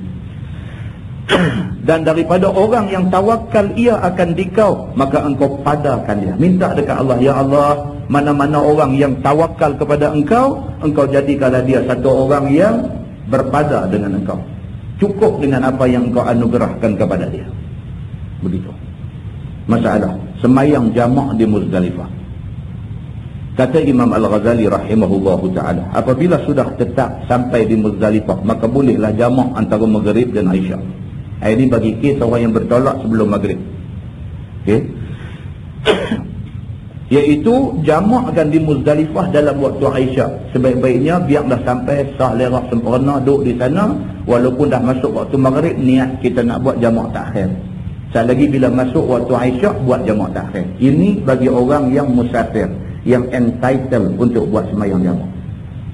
Dan daripada orang yang tawakal ia akan dikau, maka engkau padakan dia. Minta dekat Allah, ya Allah, mana-mana orang yang tawakal kepada engkau, engkau jadikanlah dia satu orang yang berpada dengan engkau. Cukup dengan apa yang engkau anugerahkan kepada dia. Begitu. Masalah semayang jamak di Muzdalifah. Kata Imam Al-Ghazali rahimahullahu ta'ala, apabila sudah tetap sampai di Muzdalifah, maka bolehlah jamak antara Maghrib dan Isya. Ini bagi kes orang yang bertolak sebelum Maghrib. Okay? Iaitu jamakkan di Muzdalifah dalam waktu Isya. Sebaik-baiknya biarlah sampai sah lerak sempurna duduk di sana. Walaupun dah masuk waktu Maghrib, niat kita nak buat jamak takhir. Sekali lagi bila masuk waktu Isya, buat jamak takhir. Ini bagi orang yang musafir, yang entitled untuk buat sembahyang jamak.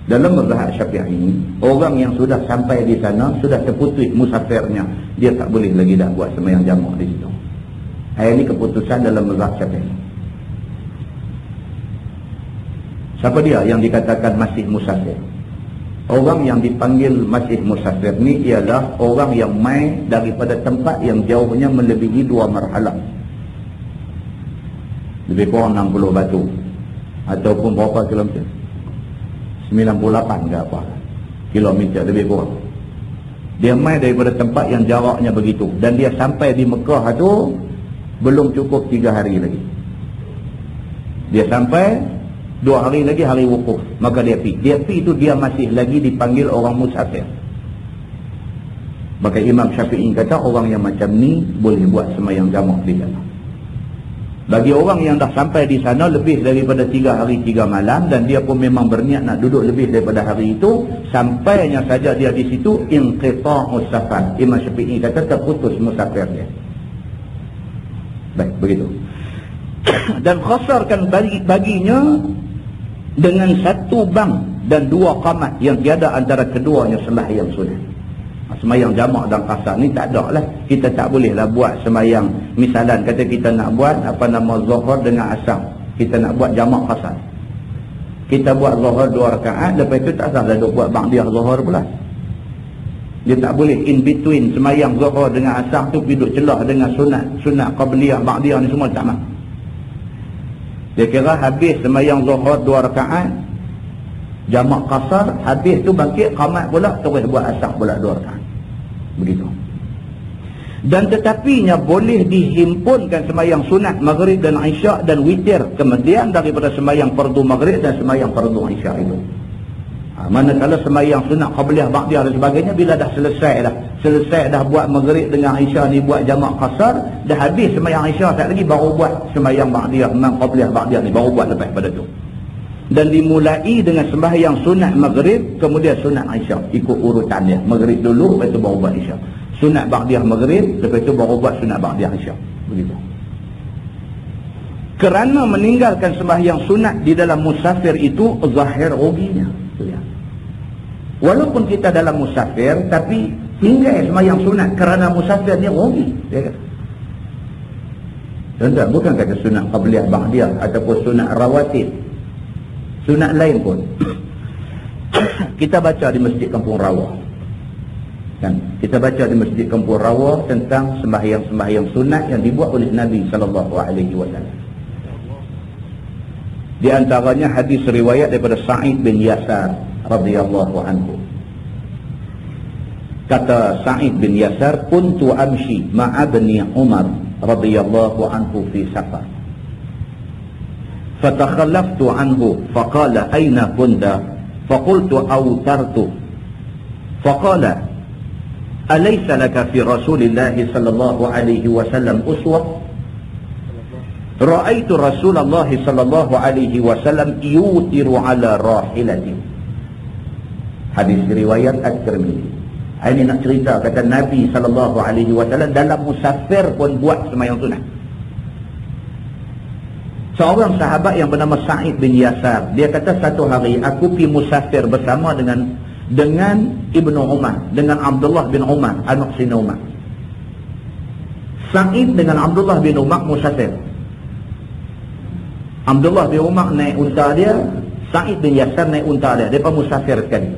Dalam mazhab Syafi'i ini, orang yang sudah sampai di sana, sudah terputus musafirnya, dia tak boleh lagi dah buat sembahyang jamak di situ. Ini keputusan dalam mazhab Syafi'i. Siapa dia yang dikatakan masih musafir? Orang yang dipanggil masih musafir ni ialah orang yang mai daripada tempat yang jauhnya melebihi 2 marhalah. Lebih kurang 60 batu. Ataupun berapa kilometer? 98 ke apa? Kilometer lebih kurang. Dia mai daripada tempat yang jaraknya begitu. Dan dia sampai di Mekah tu belum cukup 3 hari lagi. Dia sampai 2 hari lagi hari wukuf. Maka dia pergi. Dia pergi itu dia masih lagi dipanggil orang musafir. Maka Imam Syafi'i kata orang yang macam ni boleh buat sembahyang jamak di sana. Bagi orang yang dah sampai di sana lebih daripada 3 hari 3 malam dan dia pun memang berniat nak duduk lebih daripada hari itu, sampainya saja dia di situ inqita'us safar. Imam Syafi'i kata terputus musafir dia. Baik, begitu. Dan khasarkan baginya dengan 1 bang dan 2 qamat yang tiada antara keduanya sembahyang sunat. Sembahyang jamak dan qasar ni tak ada lah. Kita tak boleh lah buat sembahyang. Misalan kata kita nak buat apa nama zuhur dengan asar, kita nak buat jamak qasar. Kita buat zuhur 2 rakaat, lepas itu tak salah duk buat ba'diyah zuhur pula. Dia tak boleh in between sembahyang zuhur dengan asar tu duduk celah dengan sunat qabliyah ba'diyah ni semua tak nak. Dia kira habis sembahyang zuhur 2 rakaat jamak qasar, habis tu bangkit qamat pula terus buat asar pula 2 rakaat. Begitu. Dan tetapinya boleh dihimpunkan sembahyang sunat maghrib dan isya dan witir kemudian daripada sembahyang fardu maghrib dan sembahyang fardu isya itu. Manakala sembahyang sunat qabliyah ba'diyah dan sebagainya bila dah selesai dah buat maghrib dengan isya ni buat jamak qasar, dah habis sembahyang isya tak lagi baru buat sembahyang ba'diyah dengan qabliyah ba'diyah ni baru buat lepas pada tu. Dan dimulai dengan sembahyang sunat maghrib kemudian sunat isya, ikut urutan dia. Maghrib dulu lepas tu baru buat isya. Sunat ba'diyah maghrib lepas tu baru buat sunat ba'diyah isya. Begitu. Kerana meninggalkan sembahyang sunat di dalam musafir itu zahir ruginya. Walaupun kita dalam musafir, tapi tinggal sembahyang sunat kerana musafir ni rugi. Dia kata. Tuan-tuan, bukan kata sunat qabliyah ba'diyah ataupun sunat rawatib. Sunat lain pun. Kita baca di Masjid Kampung Rawa. Kan? Kita baca di Masjid Kampung Rawa tentang sembahyang-sembahyang sunat yang dibuat oleh Nabi SAW. Di antaranya hadis riwayat daripada Sa'id bin Yasar radhiyallahu anhu. Kata Sa'id bin Yasar, kuntu amshi ma'a bani Umar radhiyallahu anhu fi safar. Fatakhallaftu anhu faqala aina kunta? Faqultu awtartu. Faqala alaysa laka fi Rasulillah sallallahu alaihi wasallam uswah? Ra'aitu Rasulullah sallallahu alaihi wasallam yutiru ala rahilati. Hadis riwayat At-Tirmidzi. Ini nak cerita, kata Nabi sallallahu alaihi wasallam dalam musafir pun buat sembahyang sunat. Seorang sahabat yang bernama Sa'id bin Yasar, dia kata satu hari aku pergi musafir bersama dengan Ibnu Umar, dengan Abdullah bin Umar, anak Sina Umar. Sa'id dengan Abdullah bin Umar musafir. Abdullah bin Umar naik unta dia, Sa'id bin Yasar naik unta dia. Mereka musafir sekali.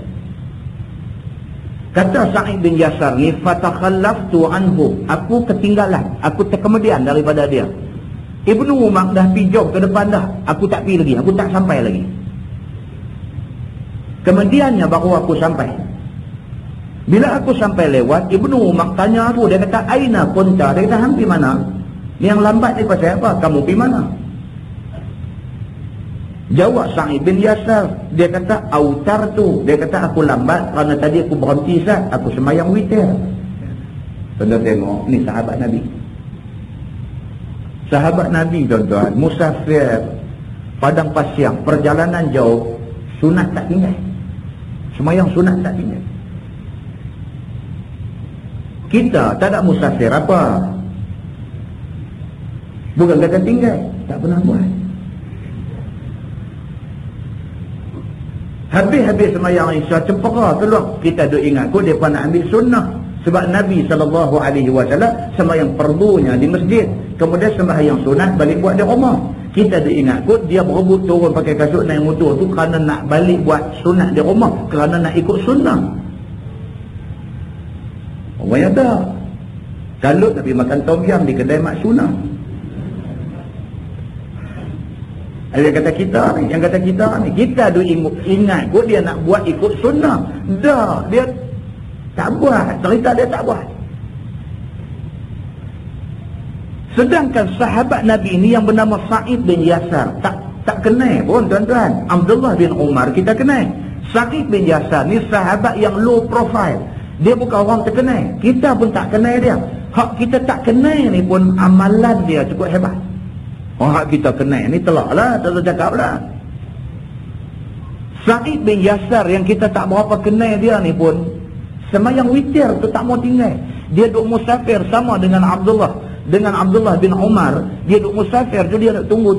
Kata Sa'id bin Yasar ni, fatakhallaftu anhu, aku ketinggalan, aku terkemudian daripada dia. Ibnu Umar dah pergi jauh ke depan dah, aku tak pergi lagi, aku tak sampai lagi. Kemudiannya baru aku sampai. Bila aku sampai lewat, Ibnu Umar tanya aku, dia kata aina kunta? Dia kata hang pergi mana? Yang lambat ni pasal apa? Kamu pergi mana? Jawab Sa'id bin Yasar, dia kata autartu. Dia kata aku lambat kerana tadi aku berhenti sat, aku sembahyang witir. Tuan-tuan tengok, ni sahabat Nabi. Sahabat Nabi, tuan-tuan, musafir, padang pasir, perjalanan jauh, sunat tak tinggal. Sembahyang sunat tak tinggal. Kita tak ada musafir apa? Bukan kata tinggal, tak pernah buat. Habis-habis sembahyang Isya cempaka keluar, kita duk ingat kau depa nak ambil sunnah. Sebab Nabi SAW sembahyang perdunya di masjid, kemudian sembahyang sunat balik buat di rumah. Kita dah ingat kot dia berebut turun pakai kasut naik motor tu kerana nak balik buat sunat di rumah, kerana nak ikut sunnah. Orang ada kalut tapi makan tom yam di kedai mak sunah. Ada kata kita ni, yang kata kita ni, kita dah ingat kot dia nak buat ikut sunnah. Dah, dia tak buat, cerita dia tak buat. Sedangkan sahabat Nabi ini yang bernama Sa'id bin Yasar tak kenal pun tuan-tuan. Abdullah bin Umar kita kenal. Sa'id bin Yasar ni sahabat yang low profile. Dia bukan orang terkenal. Kita pun tak kenal dia. Hak kita tak kenal ni pun amalan dia cukup hebat. Hak kita kenal ni telaklah, tak cakap lah. Sa'id bin Yasar yang kita tak berapa kenal dia ni pun sembahyang witir tu tak mau tinggal. Dia duk musafir sama dengan Abdullah bin Umar. Dia duk musafir tu, dia nak tunggu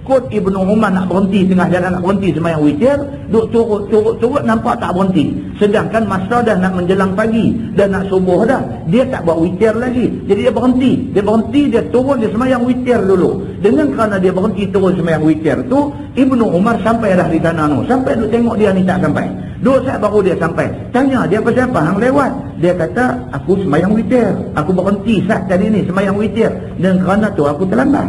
kod Ibnu Umar nak berhenti tengah jalan, nak berhenti sembahyang witir, duk turut nampak tak berhenti. Sedangkan masa dah nak menjelang pagi, dah nak subuh dah, dia tak buat witir lagi. Jadi dia berhenti, dia turun, dia sembahyang witir dulu. Dengan kerana dia berhenti turun sembahyang witir tu, Ibnu Umar sampai dah di tanah tu. Sampai duk tengok dia ni tak sampai. 2 saat baru dia sampai. Tanya dia pasal apa hang lewat? Dia kata aku sembahyang witir. Aku berhenti saat tadi ni sembahyang witir. Dan kerana tu aku terlambat.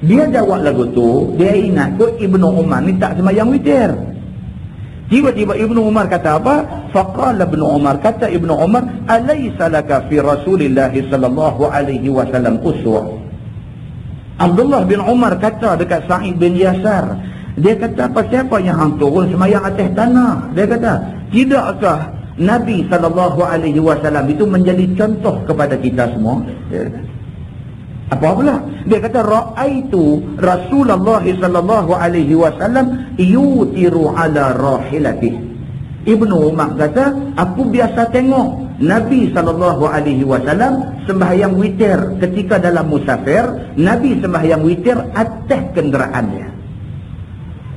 Dia jawab lagu tu, dia ingat kot Ibnu Umar ni tak sembahyang witir. Tiba-tiba Ibnu Umar kata apa? Faqala Ibnu Umar, kata Ibnu Umar, alaysa laka fi Rasulillah sallallahu alaihi wasallam uswah? Abdullah bin Umar kata dekat Sa'id bin Yasar, dia kata apa siapa yang hang turun sembahyang atas tanah? Dia kata, tidakkah Nabi sallallahu alaihi wasallam itu menjadi contoh kepada kita semua? Dia kata, apa pula? Dia kata ra'aitu Rasulullah sallallahu alaihi wasallam yutiru ala rahilatihi. Ibnu Umar kata, aku biasa tengok Nabi SAW sembahyang witir ketika dalam musafir. Nabi sembahyang witir atas kenderaan dia.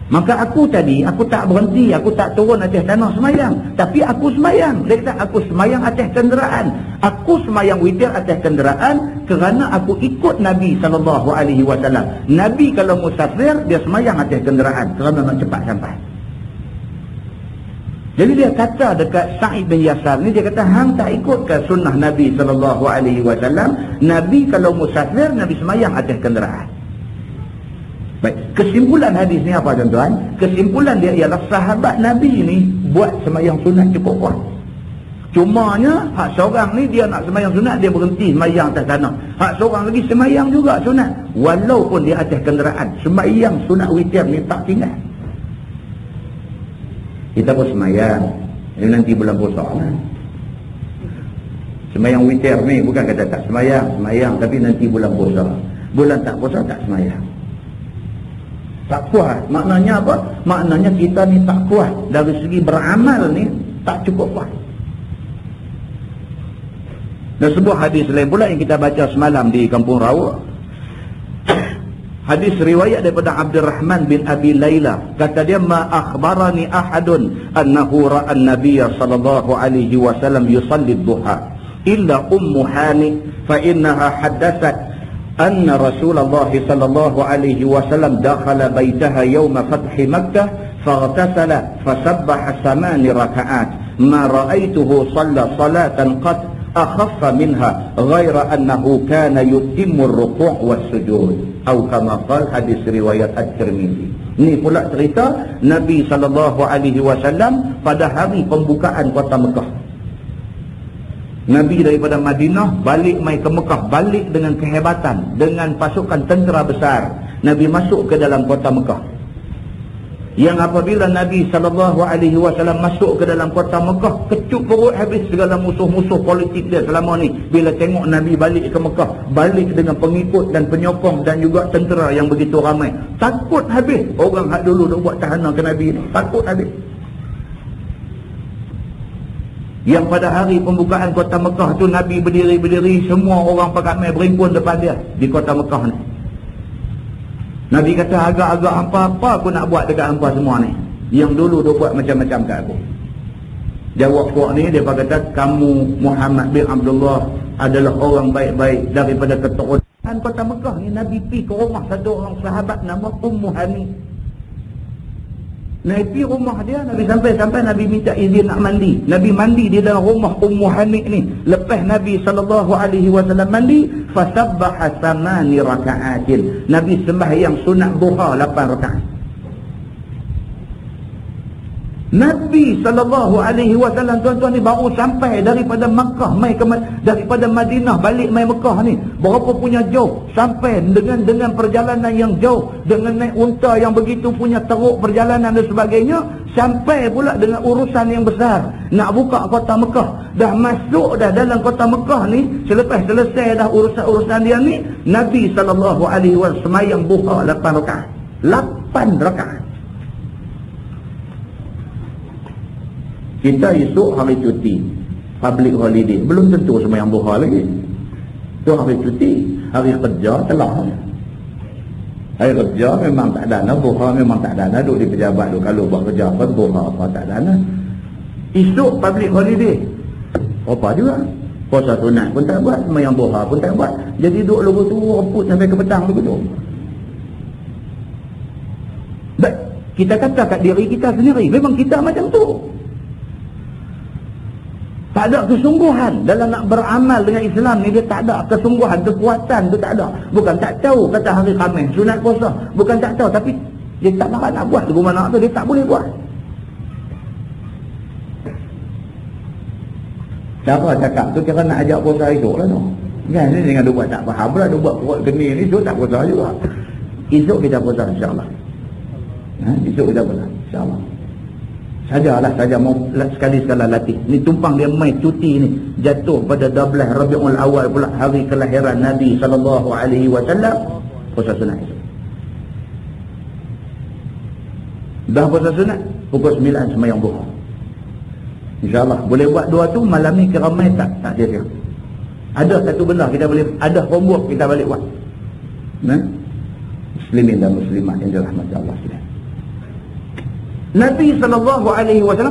Maka aku tadi, aku tak berhenti, aku tak turun atas tanah semayang. Tapi aku semayang. Dia kata, aku semayang atas kenderaan. Aku semayang witir atas kenderaan kerana aku ikut Nabi SAW. Nabi kalau musafir, dia semayang atas kenderaan kerana nak cepat sampai. Jadi dia kata dekat Sa'id bin Yasar ni, dia kata, hang tak ikut ke sunnah Nabi SAW. Nabi kalau musafir, Nabi semayang atas kenderaan. Baik, kesimpulan hadis ni apa tuan-tuan? Kesimpulan dia ialah sahabat Nabi ni buat semayang sunat cukup kuat. Cumanya hak seorang ni dia nak semayang sunat, dia berhenti semayang atas tanah. Hak seorang lagi semayang juga sunat, walaupun dia atas kenderaan. Semayang sunat witir ni tak tinggal. Kita pun semayang, ini nanti bulan puasa lah. Semayang witir ni bukan kata tak semayang, semayang tapi nanti bulan puasa. Bulan tak puasa tak semayang. Tak kuat. Maknanya apa? Maknanya kita ni tak kuat. Dari segi beramal ni tak cukup kuat. Dan sebuah hadis lain pula yang kita baca semalam di Kampung Rawa. Hadis riwayat daripada Abdurrahman bin Abi Layla. Kata dia, ma akhbarani ahadun annahu ra'an nabiyya sallallahu alaihi wasallam yusalli duha illa ummu hani fa innaha haddathat أن رسول الله صلى الله عليه وسلم دخل بيتها يوم فتح مكة فاغتسل فسبح 8 ركعات ما رأيته صلى صلاة قد أخف منها غير أنه كان يتم الركوع والسجود أو كما قال حديث رواية الترمذي. Ini pula cerita Nabi SAW pada hari pembukaan kota Mekah. Nabi daripada Madinah balik mai ke Mekah, balik dengan kehebatan, dengan pasukan tentera besar. Nabi masuk ke dalam kota Mekah. Yang apabila Nabi SAW masuk ke dalam kota Mekah, kecut perut habis segala musuh-musuh politik dia selama ni. Bila tengok Nabi balik ke Mekah, balik dengan pengikut dan penyokong dan juga tentera yang begitu ramai. Takut habis orang hak dulu duk buat tahanan ke Nabi ni. Takut habis. Yang pada hari pembukaan kota Mekah tu Nabi berdiri-berdiri, semua orang pakai berimpun depan dia di kota Mekah ni. Nabi kata, agak-agak apa-apa aku nak buat dekat hampa semua ni. Yang dulu dia buat macam-macam kat aku. Jawab puak ni, dia kata, kamu Muhammad bin Abdullah adalah orang baik-baik daripada keturunan kota Mekah ni. Nabi pergi ke rumah satu orang sahabat nama Ummu Hani. Nabi pergi rumah dia, Nabi sampai Nabi minta izin nak mandi. Nabi mandi di dalam rumah Ummu Hani ni. Lepas Nabi SAW mandi, fasabbaha 8 raka'atin. Nabi sembahyang sunat duha 8 rakaat. Nabi SAW tuan-tuan ni baru sampai daripada Makkah daripada Madinah balik mai Mekah ni. Berapa punya jauh, sampai dengan perjalanan yang jauh, dengan naik unta yang begitu punya teruk perjalanan dan sebagainya, sampai pula dengan urusan yang besar nak buka kota Mekah. Dah masuk dah dalam kota Mekah ni, selepas selesai dah urusan-urusan dia ni, Nabi SAW semayang duha 8 rakaat. 8 rakaat. Kita esok hari cuti, public holiday, belum tentu semayang duha lagi. Itu hari cuti, hari kerja telah. Hari kerja memang tak dana, duha memang tak dana, duduk di pejabat tu. Kalau buat kerja apa, duha apa tak dana. Esok public holiday, apa juga. Puasa sunat pun tak buat, semayang duha pun tak buat. Jadi duduk lugu tu, reput sampai ke petang begitu. Baik, kita kata kat diri kita sendiri, memang kita macam tu. Tak ada kesungguhan dalam nak beramal dengan Islam ni. Dia tak ada kesungguhan, kekuatan tu tak ada. Bukan tak tahu kata hari Khamis sunat puasa, bukan tak tahu, tapi dia tak dapat nak buat. Rumah nak tu dia tak boleh buat. Siapa cakap tu kira nak ajak puasa esok lah tu. Kan ni dengan dia buat tak faham pula, dia buat perut geni ni, esok tak puasa juga. Esok kita puasa insyaAllah. Esok kita puasa insyaAllah. Saja mau sekali-sekala latih. Ni tumpang dia mai cuti ni, jatuh pada 12 Rabiul Awal pula, hari kelahiran Nabi SAW. Puasa sunat. Dah puasa sunat, pukul 9 semayang duha. InsyaAllah boleh buat dua tu. Malam ni kira mai tak dia. Ada satu benda kita boleh, ada homework kita boleh buat. Muslimin dan muslimat yang dirahmati Allah sekalian. Nabi SAW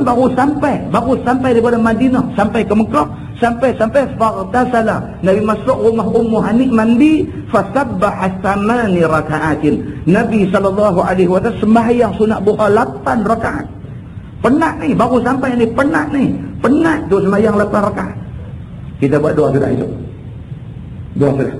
baru sampai daripada Madinah, sampai ke Mekah, sampai fartasala. Nabi masuk rumah Ummu Hani mandi, fasabbaha 8 rakaatin. Nabi SAW sembahyang sunat duha 8 rakaat. Penat ni, baru sampai ni, penat tu sembahyang 8 rakaat. Kita buat doa sudah itu. Doa sudah.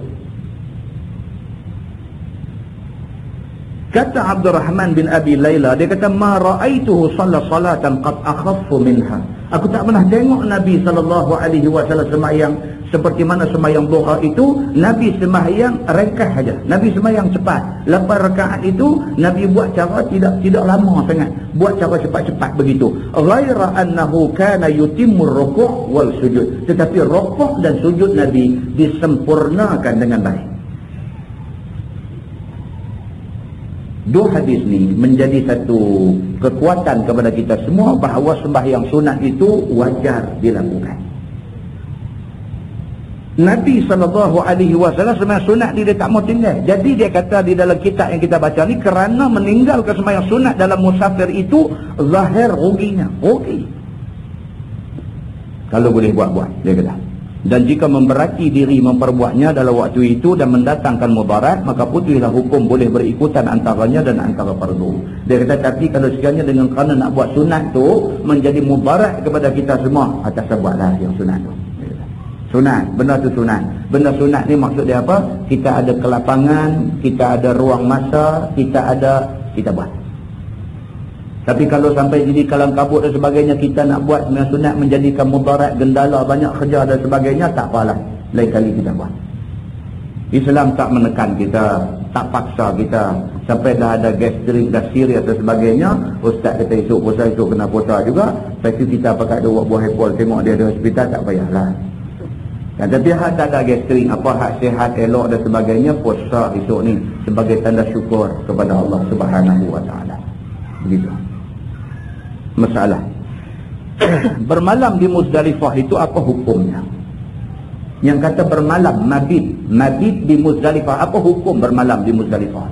Kata Abdurrahman bin Abi Layla, dia kata, ma ra'aituhu salatan qad akhaffu minha. Aku tak pernah tengok Nabi SAW sembahyang seperti mana sembahyang duha itu. Nabi sembahyang ringkas saja. Nabi sembahyang cepat. 8 rakaat itu Nabi buat cara tidak lama sangat. Buat cara cepat-cepat begitu. Ghaira annahu kana yutimmur ruku' wal sujud. Tetapi rukuk dan sujud Nabi disempurnakan dengan baik. Dua hadis ni menjadi satu kekuatan kepada kita semua bahawa sembahyang sunat itu wajar dilakukan. Nabi SAW sembahyang sunat dia tak mau tinggal. Jadi dia kata di dalam kitab yang kita baca ni, kerana meninggalkan sembahyang sunat dalam musafir itu zahir ruginya. Rugi. Kalau boleh buat-buat, dia kata. Dan jika memberati diri memperbuatnya dalam waktu itu dan mendatangkan mudarat, maka putihlah hukum boleh berikutan antaranya dan antara fardu. Dia kata, tapi kalau sekiranya dengan kerana nak buat sunat tu menjadi mudarat kepada kita semua, atas buatlah yang sunat tu. Sunat, benda tu sunat. Benda sunat ni maksud dia apa? Kita ada kelapangan, kita ada ruang masa, kita buat. Tapi kalau sampai jadi kalang kabut dan sebagainya, kita nak buat dengan sunat menjadikan mudarat, gendala, banyak kerja dan sebagainya, tak apalah. Lain kali kita buat. Islam tak menekan kita, tak paksa kita. Sampai dah ada gastrik, dah serius dan sebagainya, ustaz kata esok puasa, esok kena puasa juga. Lepas tu kita pakai 2 buah apple, tengok dia di hospital, tak payahlah. Dan tapi hak tak ada gastrik, apa hak sihat, elok dan sebagainya, puasa esok ni sebagai tanda syukur kepada Allah Subhanahu Wa Taala. Begitu. Masalah bermalam di Muzdalifah itu apa hukumnya? Yang kata bermalam, mabit di Muzdalifah, apa hukum bermalam di Muzdalifah?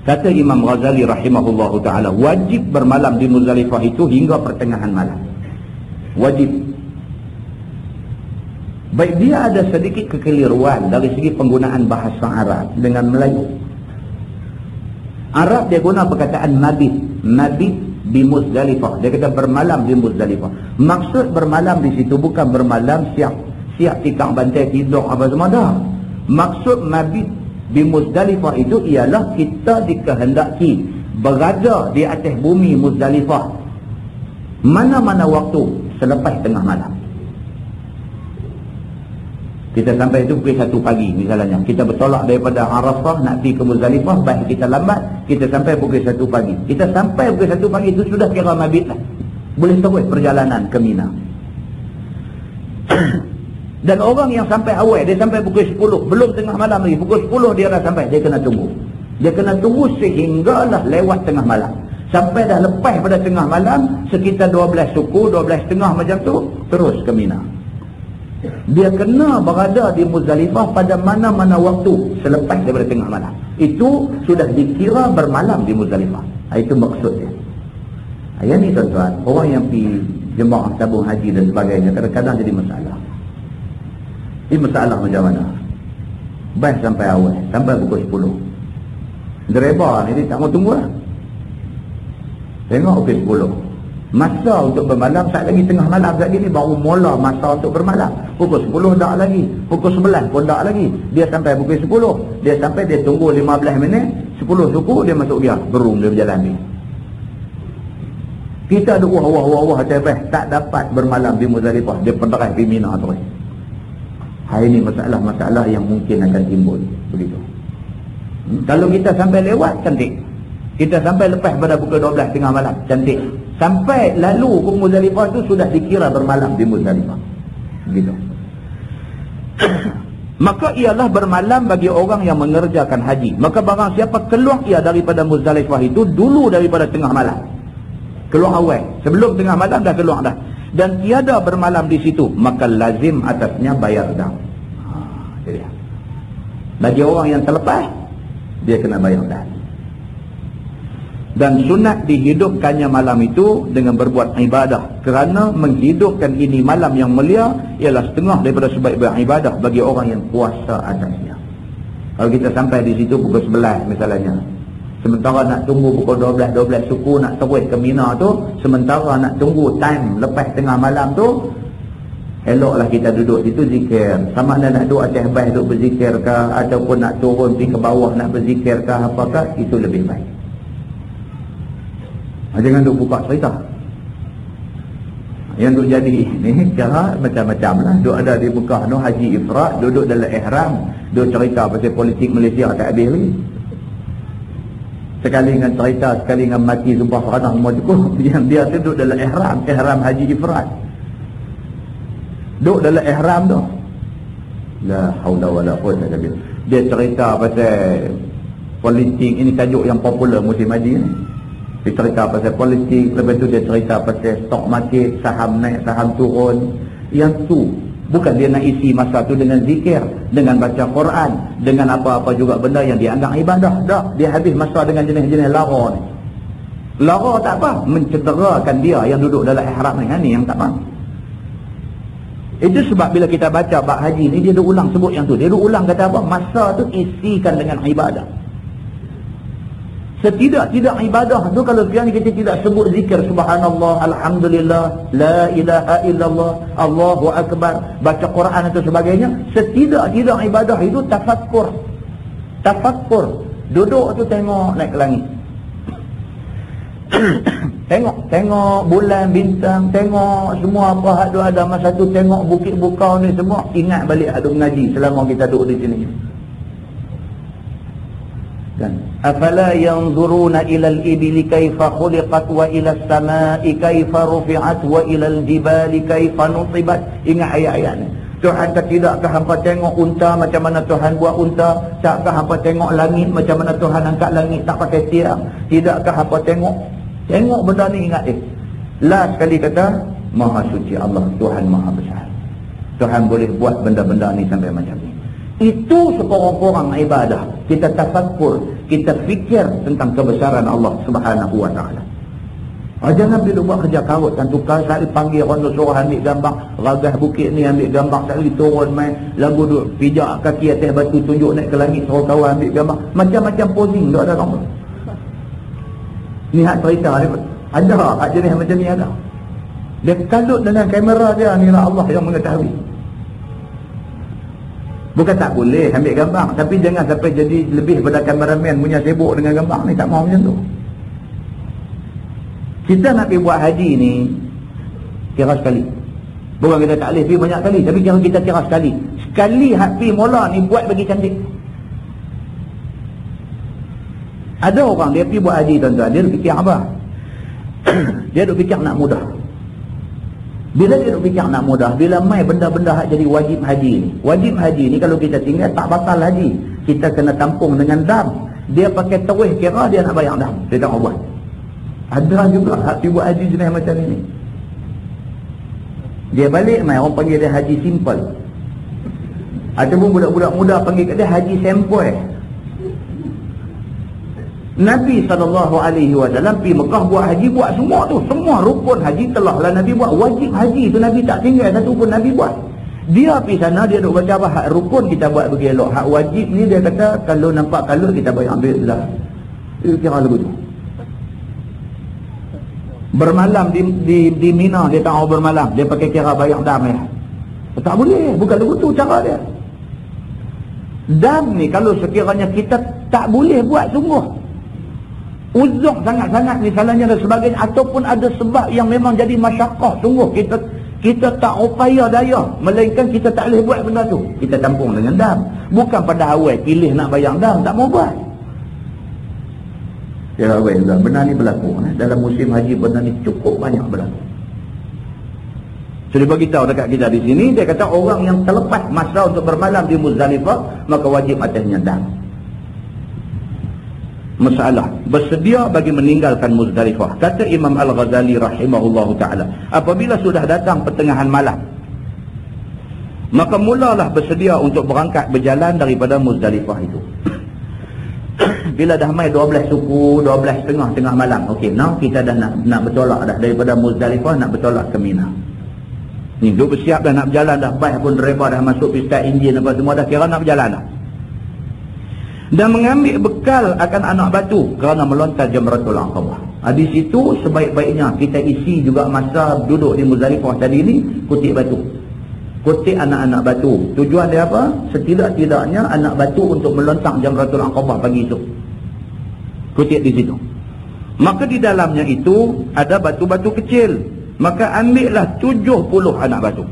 Kata Imam Ghazali rahimahullahu ta'ala, wajib bermalam di Muzdalifah itu hingga pertengahan malam. Wajib. Baik, dia ada sedikit kekeliruan dari segi penggunaan bahasa Arab dengan Melayu. Arab dia guna perkataan mabit di Muzdalifah. Dia kata bermalam di Muzdalifah. Maksud bermalam di situ bukan bermalam siap tikar bantai tidur apa semua dah. Maksud mabit di Muzdalifah itu ialah kita dikehendaki berada di atas bumi Muzdalifah mana-mana waktu selepas tengah malam. Kita sampai itu pukul 1 pagi misalnya. Kita bertolak daripada Arafah nak pergi ke Muzdalifah, baik kita lambat, kita sampai pukul 1 pagi. Kita sampai pukul 1 pagi itu sudah kira mabit lah. Boleh terus perjalanan ke Mina. Dan orang yang sampai awal, dia sampai pukul 10, belum tengah malam lagi, pukul 10 dia dah sampai, dia kena tunggu. Dia kena tunggu sehinggalah lewat tengah malam. Sampai dah lepas pada tengah malam, sekitar 12 suku, 12 setengah macam tu, terus ke Mina. Dia kena berada di Muzdalifah pada mana-mana waktu selepas daripada tengah malam. Itu sudah dikira bermalam di Muzdalifah. Itu maksudnya. Yang ni tuan-tuan, orang yang pergi jemaah tabung haji dan sebagainya kadang-kadang jadi masalah. Ini masalah macam mana? Bas sampai awal, sampai pukul 10. Driver ni tak mau tunggu lah. Tengok pukul 10. Masa untuk bermalam, saat lagi tengah malam saat ni baru mula masa untuk bermalam. Pukul 10 dah lagi, pukul 11 pun dah lagi. Dia sampai pukul 10, dia sampai, dia tunggu 15 minit, 10 suku dia masuk dia, berung dia berjalan ni. Kita ada wah tak dapat bermalam di Muzdalifah, dia penderai di Mina terus. Hari ini masalah-masalah yang mungkin akan timbul begitu. Kalau kita sampai lewat, cantik. Kita sampai lepas pada pukul 12 tengah malam, cantik. Sampai lalu ke Muzdalifah itu sudah dikira bermalam di Muzdalifah. Begitu. Maka ialah bermalam bagi orang yang mengerjakan haji. Maka barang siapa keluar ia daripada Muzdalifah itu dulu daripada tengah malam. Keluar awal. Sebelum tengah malam dah keluar dah. Dan tiada bermalam di situ, maka lazim atasnya bayar dah. Jadi, bagi orang yang terlepas, dia kena bayar dah. Dan sunat dihidupkannya malam itu dengan berbuat ibadah, kerana menghidupkan ini malam yang mulia ialah setengah daripada sebaik-baik ibadah bagi orang yang puasa atasnya. Kalau kita sampai di situ pukul 11 misalnya, sementara nak tunggu pukul 12 suku nak terus ke Mina tu, sementara nak tunggu time lepas tengah malam tu, eloklah kita duduk situ zikir. Sama ada nak duduk atas bas duduk berzikir ke, ataupun nak turun pergi ke bawah nak berzikir ke, apakah, itu lebih baik. Jangan duk buka cerita. Yang duk jadi ni cara macam-macam lah. Duk ada di Mekah no haji ifrat, duduk dalam ihram, duk cerita pasal politik Malaysia tak habis lagi. Sekali dengan cerita, sekali dengan mati sumpah seranah semua cukup. Yang dia tu duduk dalam ihram haji ifrat. Duduk dalam ihram tu. La haula wala quwwata illa billah. Dia cerita pasal politik, ini tajuk yang popular musim haji ni. Dia cerita pasal politik, lepas tu dia cerita pasal stock market, saham naik, saham turun. Yang tu, bukan dia nak isi masa tu dengan zikir, dengan baca Quran, dengan apa-apa juga benda yang dia anggap ibadah. Dah, dia habis masa dengan jenis-jenis lara ni. Lara tak apa, mencederakan dia yang duduk dalam ihram ni yang tak apa. Itu sebab bila kita baca bab haji ni, dia duk ulang sebut yang tu. Dia duk ulang kata apa? Masa tu isikan dengan ibadah. Setidak-tidak ibadah tu, kalau sekarang kita tidak sebut zikir subhanallah, alhamdulillah, la ilaha illallah, Allahu akbar, baca Quran atau sebagainya, setidak-tidak ibadah itu tafakkur. Duduk tu tengok naik ke langit. tengok bulan, bintang, tengok semua apa hak ada masa tu, tengok bukit bukau ni semua, ingat balik hak mengaji selama kita duduk di sini. Dan afala yanzuruna ila al-ibili kaifa khuliqat wa ila as-samai kaifa rufi'at wa ila al-jibali kaifa nusibat. Ingat ayat-ayat ni. Tuhan kata, tidakkah hampa tengok unta macam mana Tuhan buat unta? Tidakkah hampa tengok langit macam mana Tuhan angkat langit tak pakai tiang? Tidakkah hampa tengok benda ni, ingat last sekali kata, Maha suci Allah, Tuhan Maha besar. Tuhan boleh buat benda-benda ni sampai macam ni. Itu sekurang-kurang ibadah. Kita tafakkur, kita fikir tentang kebesaran Allah Subhanahu wa ta'ala. Jangan bila buat kerja karut kan, tukar sekali panggil orang suruh ambil gambar ragah bukit ni, ambil gambar sekali turun main lagu duk pijak kaki atas batu, tunjuk naik ke langit, suruh kawan ambil gambar, macam-macam posing tak ada orang. Ni hak cerita ni ada hak jenis macam ni ada. Dia kalut dengan kamera dia, ni lah Allah yang mengetahui. Bukan tak boleh ambil gambar, tapi jangan sampai jadi lebih pada kameraman punya sibuk dengan gambar ni, tak mahu macam tu. Kita nak pergi buat haji ni kira sekali. Bukan kita tak boleh pergi banyak kali, tapi jangan kita kira sekali. Sekali hak pergi mula ni buat bagi cantik. Ada orang dia pergi buat haji tuan-tuan, dia fikir apa? Dia duk fikir nak mudah. Bila dia duk fikir nak mudah, bila mai benda-benda hak jadi wajib haji ni. Wajib haji ni kalau kita tinggal tak batal haji. Kita kena tampung dengan dam. Dia pakai terus kira dia nak bayar dam. Dia tak buat. Ada juga hak pergi buat haji jenis macam ni. Dia balik mai orang panggil dia haji simple. Ataupun budak-budak muda panggil kat dia haji sempoi. Nabi SAW pergi Mekah buat haji, buat semua tu, semua rukun haji telahlah Nabi buat. Wajib haji tu Nabi tak tinggal satu pun Nabi buat. Dia pergi sana, dia duk baca apa, hak rukun kita buat bagi elok, hak wajib ni dia kata kalau nampak kalut kita bayar ambil lah. Dia kira lagu tu. Bermalam di Mina, dia tak mau bermalam, dia pakai kira bayar dam ya. Tak boleh, bukan lagu tu cara dia. Dam ni kalau sekiranya kita tak boleh buat sungguh, uzur sangat-sangat misalnya dan sebagainya, ataupun ada sebab yang memang jadi masyakkah sungguh, kita tak upaya daya, melainkan kita tak boleh buat benda tu, kita tampung dengan dam. Bukan pada awal pilih nak bayar dam, tak mau buat. Ya Allah, benda ni berlaku dalam musim haji, benda ni cukup banyak berlaku. So dia beritahu dekat kita di sini, dia kata orang yang terlepas masa untuk bermalam di Muzdalifah, maka wajib atasnya dam. Masalah bersedia bagi meninggalkan Muzdalifah. Kata Imam Al-Ghazali rahimahullahu ta'ala, apabila sudah datang pertengahan malam, maka mulalah bersedia untuk berangkat berjalan daripada Muzdalifah itu. bila dah mai 12 suku, 12 tengah malam. Okey, now kita dah nak bertolak dah daripada Muzdalifah, nak bertolak ke Mina. Ni duk bersiap dah nak berjalan dah. Baik pun driver dah masuk pistol enjin apa semua dah, kira nak berjalan dah. Dan mengambil bekal akan anak batu kerana melontar Jamratul Aqabah. Di situ sebaik-baiknya kita isi juga masa duduk di Muzdalifah tadi ni, kutip batu. Kutip anak-anak batu. Tujuan dia apa? Setidak-tidaknya anak batu untuk melontar Jamratul Aqabah pagi esok. Kutip di situ. Maka di dalamnya itu ada batu-batu kecil. Maka ambillah 70 anak batu.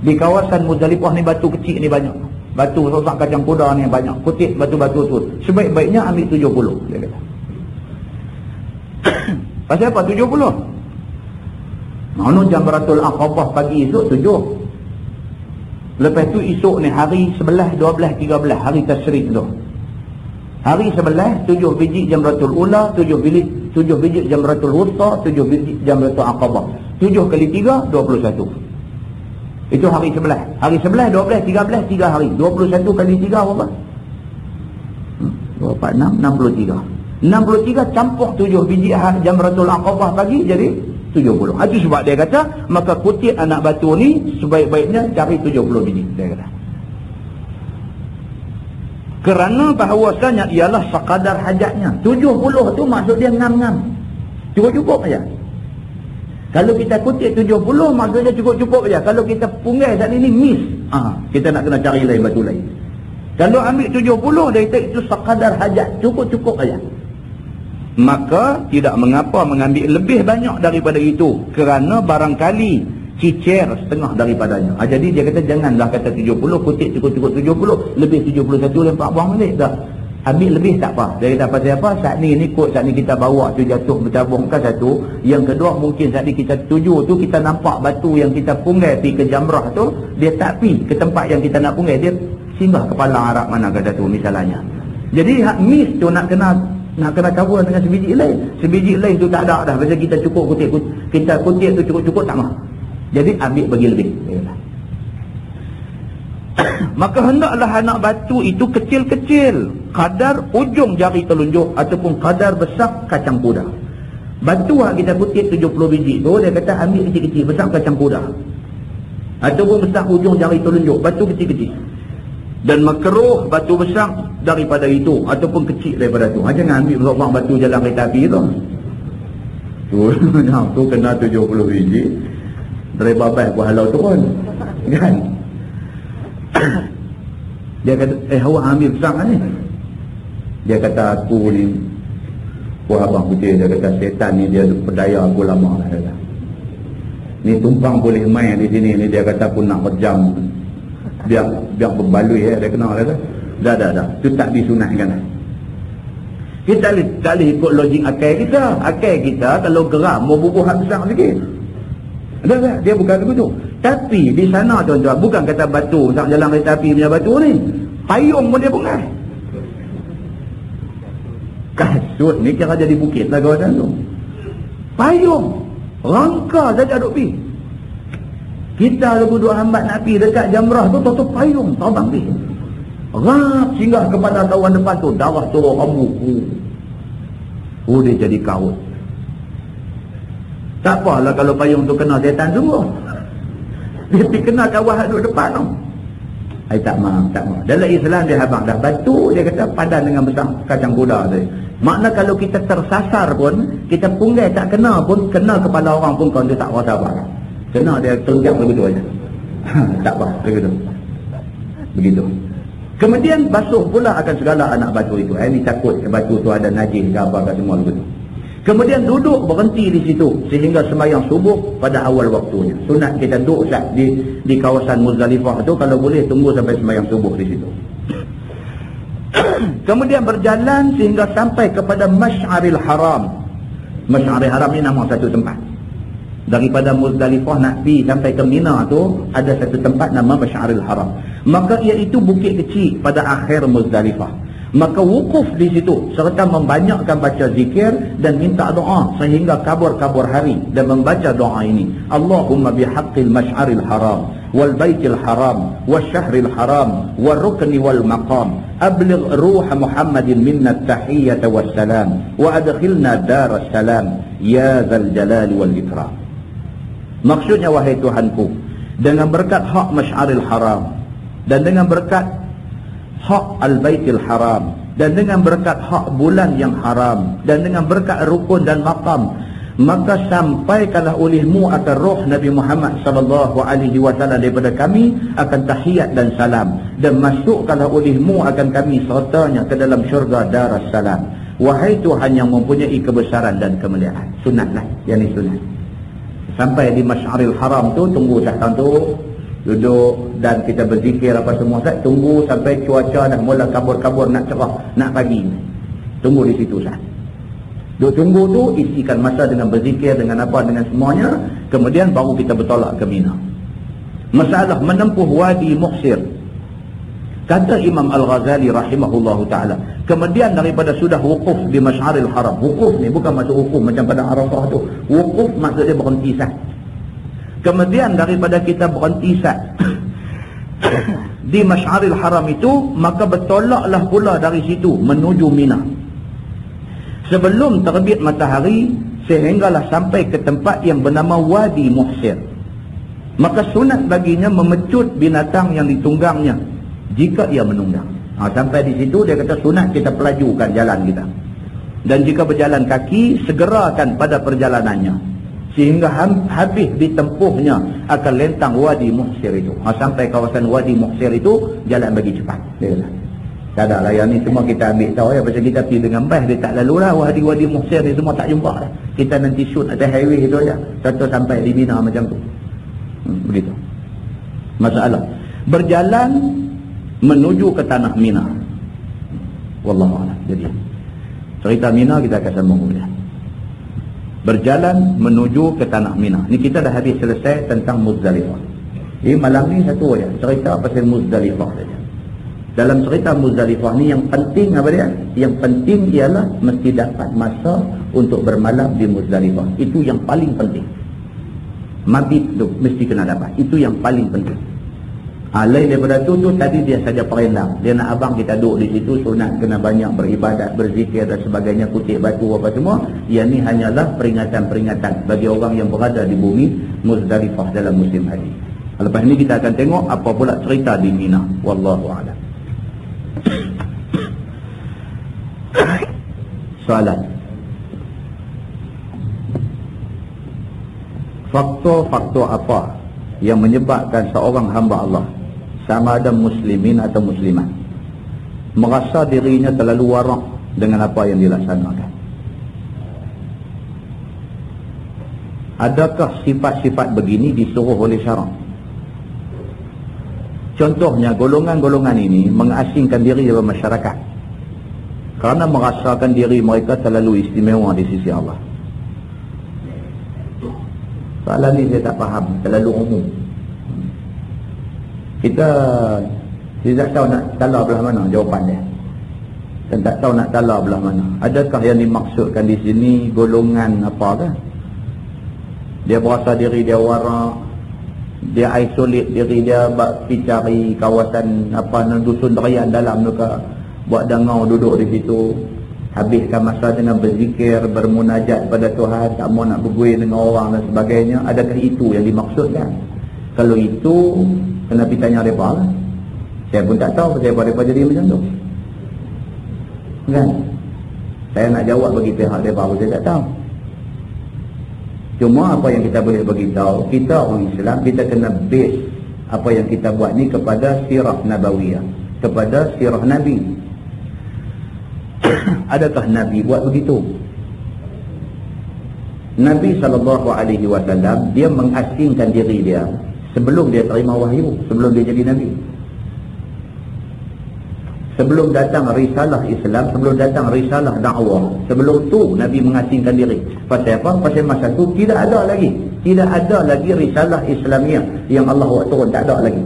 Di kawasan Muzdalifah ni batu kecil ni banyak. Batu rosak kacang kuda ni banyak. Kutip batu-batu tu. Sebaik-baiknya ambil 70. Dia kata. Pasal apa 70? Mana Jamratul Aqabah pagi esok 7. Lepas tu esok ni hari 11, 12, 13. Hari Tasyrik tu. Hari 11, 7 biji Jamratul Ula, 7 biji Jamratul Wusta, 7 biji Jamratul Aqabah. 7 kali 3, 21. Itu hari 11. Hari 11, 12, 13, 3 hari. 21 kali 3 berapa? 2, 4, 6, 63. 63 campur 7 biji Jamratul Aqabah pagi jadi 70. Itu sebab dia kata, maka kutip anak batu ni sebaik-baiknya cari 70 biji. Dia kata. Kerana bahawasanya ialah sekadar hajatnya. 70 tu maksud dia ngam-ngam. Cukup-cukup aja. Kalau kita kutip 70 maksudnya cukup-cukup aja. Kalau kita punggai saat ini miss. Kita nak kena cari lain batu lain. Kalau ambil 70 dia kata itu sekadar hajat. Cukup-cukup aja. Maka tidak mengapa mengambil lebih banyak daripada itu. Kerana barangkali cicer setengah daripadanya. Jadi dia kata janganlah kata 70, kutip cukup-cukup 70, lebih 71 lempak buang balik. Dah. Ambil lebih tak apa. Dia kata pasal apa? Saat ni kot saat ni kita bawa tu jatuh bertabungkan satu. Yang kedua mungkin saat ni kita tuju tu kita nampak batu yang kita punggai pergi ke jamrah tu, dia tak pergi ke tempat yang kita nak punggai, dia singgah kepala Arab mana kata tu misalnya. Jadi hak miss tu nak kena cover dengan sebiji lain. Sebiji lain tu tak ada dah. Pasal kita cukup kutip kita kutip tu cukup-cukup tak mah. Jadi ambil bagi lebih. Maka hendaklah anak batu itu kecil-kecil, kadar ujung jari telunjuk ataupun kadar besar kacang kuda. Batu yang kita kutip 70 biji tu, dia kata ambil kecil-kecil, besar kacang kuda. Ataupun besar ujung jari telunjuk, batu kecil-kecil. Dan makruh batu besar daripada itu ataupun kecil daripada itu. Jangan ambil besar batu jalan kereta api tu. Tu kena 70 biji. Dari babas buah halau turun. Kan? Dia kata, awak ambil besar ni. Dia kata aku ni buah abang putih. Dia kata setan ni dia berdaya aku lama lah. Kata. Ni tumpang boleh main di sini ni. Dia kata aku nak berjam. Biar berbalui dia kenal kata. Dah. Tu tak disunatkan. Kita tak boleh ikut logik akal kita. Akal kita kalau geram mau bubuh besar sikit. Dia bukan begitu. Tapi di sana tuan-tuan, bukan kata batu tak jalan kereta api punya batu ni, payung pun dia pungai. Kasut ni kira jadi bukit lah kawasan tu. Payung rangka saja duk pi. Kita lagu duk hambat nak pi dekat jamrah tu, tu payung terbang pi. Rap singgah kepada kawan depan tu, darah turun rambut. Dia jadi kaut. Tak apalah kalau payung tu kena setan sungguh. Dia kena kawan duduk depan tu. Tak maaf. Dalam Islam dia habang dah batu, dia kata padan dengan besar kacang kuda tu. Makna kalau kita tersasar pun, kita punggai tak kena pun, kena kepala orang pun kau dia tak rasa apa. Kena dia terjang begitu aja. Tak apa, begitu. Kemudian basuh pula akan segala anak batu itu. Ini takut batu tu ada najis ke apa ke semua begitu. Kemudian duduk berhenti di situ sehingga sembahyang subuh pada awal waktunya. Sunat kita duduk di kawasan Muzdalifah tu, kalau boleh tunggu sampai sembahyang subuh di situ. Kemudian berjalan sehingga sampai kepada Masy'aril Haram. Masy'aril Haram ni nama satu tempat. Daripada Muzdalifah nak pergi sampai ke Mina tu ada satu tempat nama Masy'aril Haram. Maka iaitu bukit kecil pada akhir Muzdalifah. Maka wukuf di situ serta membanyakkan baca zikir dan minta doa sehingga kabur-kabur hari dan membaca doa ini. Allahumma bihaqqil masy'aril haram wal baitil haram wasyahril haram wal rukni wal maqam abligh ruha Muhammadin minna tahiyyata wassalam wa adkhilna daras salam ya dzal jalali wal ikram. Maksudnya, wahai Tuhanku, dengan berkat hak Masy'aril Haram dan dengan berkat hak Al-Baitil Haram dan dengan berkat hak bulan yang haram dan dengan berkat rukun dan maqam, maka sampaikanlah olehmu akan roh Nabi Muhammad sallallahu alaihi wasallam daripada kami akan tahiyat dan salam, dan masukkanlah olehmu akan kami sertanya ke dalam syurga Darus Salam. Wahai Tuhan yang mempunyai kebesaran dan kemuliaan. Sunatlah, yang ini sunat. Sampai di Masy'aril Haram tu, tunggu datang tu, duduk dan kita berzikir apa semua, tunggu sampai cuaca dah mula kabur-kabur nak cerah, nak pagi. Tunggu di situ sah. Duk tunggu tu, isikan masa dengan berzikir, dengan apa, dengan semuanya. Kemudian baru kita bertolak ke Mina. Masalah menempuh Wadi Muhsir. Kata Imam Al-Ghazali rahimahullahu ta'ala, kemudian daripada sudah wukuf di Masy'aril Haram. Wukuf ni bukan maksud wukuf macam pada Arafah tu. Wukuf maksudnya berhenti sah. Kemudian daripada kita berhenti sah di Masy'aril Haram itu, maka bertolaklah pula dari situ menuju Mina. Sebelum terbit matahari, sehinggalah sampai ke tempat yang bernama Wadi Muhsir. Maka sunat baginya memecut binatang yang ditunggangnya jika ia menunggang. Sampai di situ dia kata sunat kita pelajukan jalan kita. Dan jika berjalan kaki, segerakan pada perjalanannya sehingga habis ditempuhnya akan lentang Wadi Muhsir itu. Sampai kawasan Wadi Muhsir itu jalan bagi cepat. Dia kata, tak ada lah, yang ni semua kita ambil tahu ya, pasal kita pergi dengan bas, dia tak lalu lah Wadi Muhsir ni semua tak jumpa lah. Kita nanti shoot atas highway itu aja, contoh sampai di Mina macam tu. Begitu masalah berjalan menuju ke tanah Mina. Wallahu a'lam. Jadi cerita Mina kita akan sambung kemudian. Berjalan menuju ke tanah Mina. Ni kita dah habis selesai tentang Muzdalifah. Jadi malam ni satu aja cerita pasal Muzdalifah saja. Dalam cerita Muzdalifah ni yang penting apa dia? Yang penting ialah mesti dapat masa untuk bermalam di Muzdalifah. Itu yang paling penting. Mabit tu mesti kena dapat. Itu yang paling penting. Lain daripada tu tadi dia saja perendang. Dia nak abang kita duduk di situ, sunat kena banyak beribadat, berzikir dan sebagainya, kutip batu apa semua. Yang ni hanyalah peringatan-peringatan bagi orang yang berada di bumi Muzdalifah dalam musim haji. Lepas ni kita akan tengok apa pula cerita di Mina. Wallahu a'lam. Soalan. Faktor-faktor apa yang menyebabkan seorang hamba Allah, sama ada muslimin atau muslimat, merasa dirinya terlalu warak dengan apa yang dilaksanakan? Adakah sifat-sifat begini disuruh oleh syarak? Contohnya, golongan-golongan ini mengasingkan diri dari masyarakat kerana merasakan diri mereka terlalu istimewa di sisi Allah. Soalan ni saya tak faham, terlalu umum. Kita tidak tahu nak tala belah mana jawapan dia. Dan tak tahu nak tala belah mana. Adakah yang dimaksudkan di sini golongan apa ke? Dia berasa diri dia warak, dia isolate diri dia, pergi cari kawasan apa, dusun derian dalam tu ke, buat dangau duduk di situ, habiskan masa dengan berzikir, bermunajat pada Tuhan, tak mau nak berbuih dengan orang dan sebagainya. Adakah itu yang dimaksudkan? Kalau itu, kena pergi tanya mereka lah. Saya pun tak tahu kenapa mereka jadi macam tu, kan? Saya nak jawab bagi pihak mereka pun saya tak tahu. Cuma apa yang kita boleh beritahu, kita orang Islam, kita kena base apa yang kita buat ni kepada sirah nabawiyah, kepada sirah Nabi. Adakah Nabi buat begitu? Nabi SAW dia mengasingkan diri dia sebelum dia terima wahyu, sebelum dia jadi Nabi, sebelum datang risalah Islam, sebelum datang risalah dakwah. Sebelum tu Nabi mengasingkan diri. Pasal apa? Pasal masa tu tidak ada lagi risalah Islamiah yang Allah buat turun, tak ada lagi.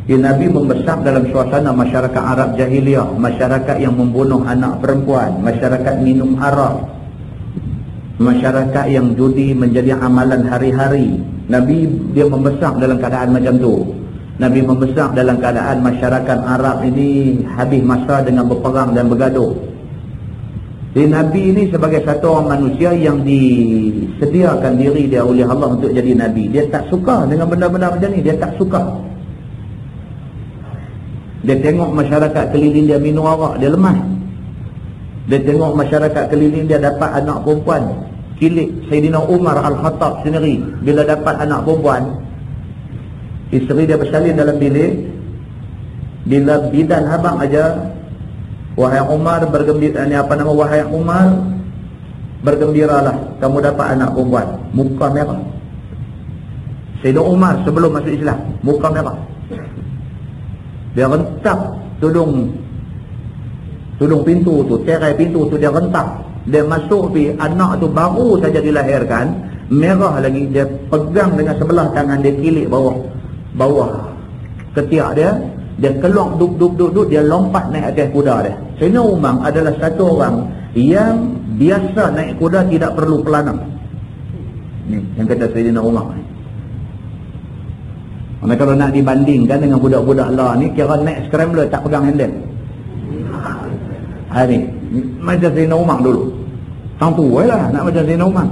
Nabi membesar dalam suasana masyarakat Arab jahiliah, masyarakat yang membunuh anak perempuan, masyarakat minum arak, masyarakat yang judi menjadi amalan hari-hari. Nabi dia membesar dalam keadaan macam tu. Nabi membesar dalam keadaan masyarakat Arab ini habis masa dengan berperang dan bergaduh. Jadi Nabi ini sebagai satu orang manusia yang disediakan diri dia oleh Allah untuk jadi Nabi. Dia tak suka dengan benda-benda macam ni. Dia tak suka. Dia tengok masyarakat keliling dia minum arak, dia lemah. Dia tengok masyarakat keliling dia dapat anak perempuan. Kilik Sayyidina Umar Al-Khattab sendiri, bila dapat anak perempuan, isteri dia bersalin dalam bilik. Bila bidan habang aja, wahai Umar bergembira, wahai Umar bergembiralah, kamu dapat anak perempuan. Muka merah. Sayyidina Umar sebelum masuk Islam, muka merah. Dia rentak tudung pintu tu, tirai pintu tu dia rentak. Dia masuk pergi, anak tu baru saja dilahirkan, merah lagi. Dia pegang dengan sebelah tangan, dia kilik bawah ketiak dia. Dia keluar duk, dia lompat naik atas kuda dia. Sayyidina Umar adalah satu orang yang biasa naik kuda tidak perlu pelana. Ni yang kata Sayyidina Umar. Mana kalau nak dibandingkan dengan budak-budak lah ni, kira naik scrambler tak pegang handle. Hari macam Sayyidina Umar dulu. Tang tua lah nak macam Sayyidina Umar.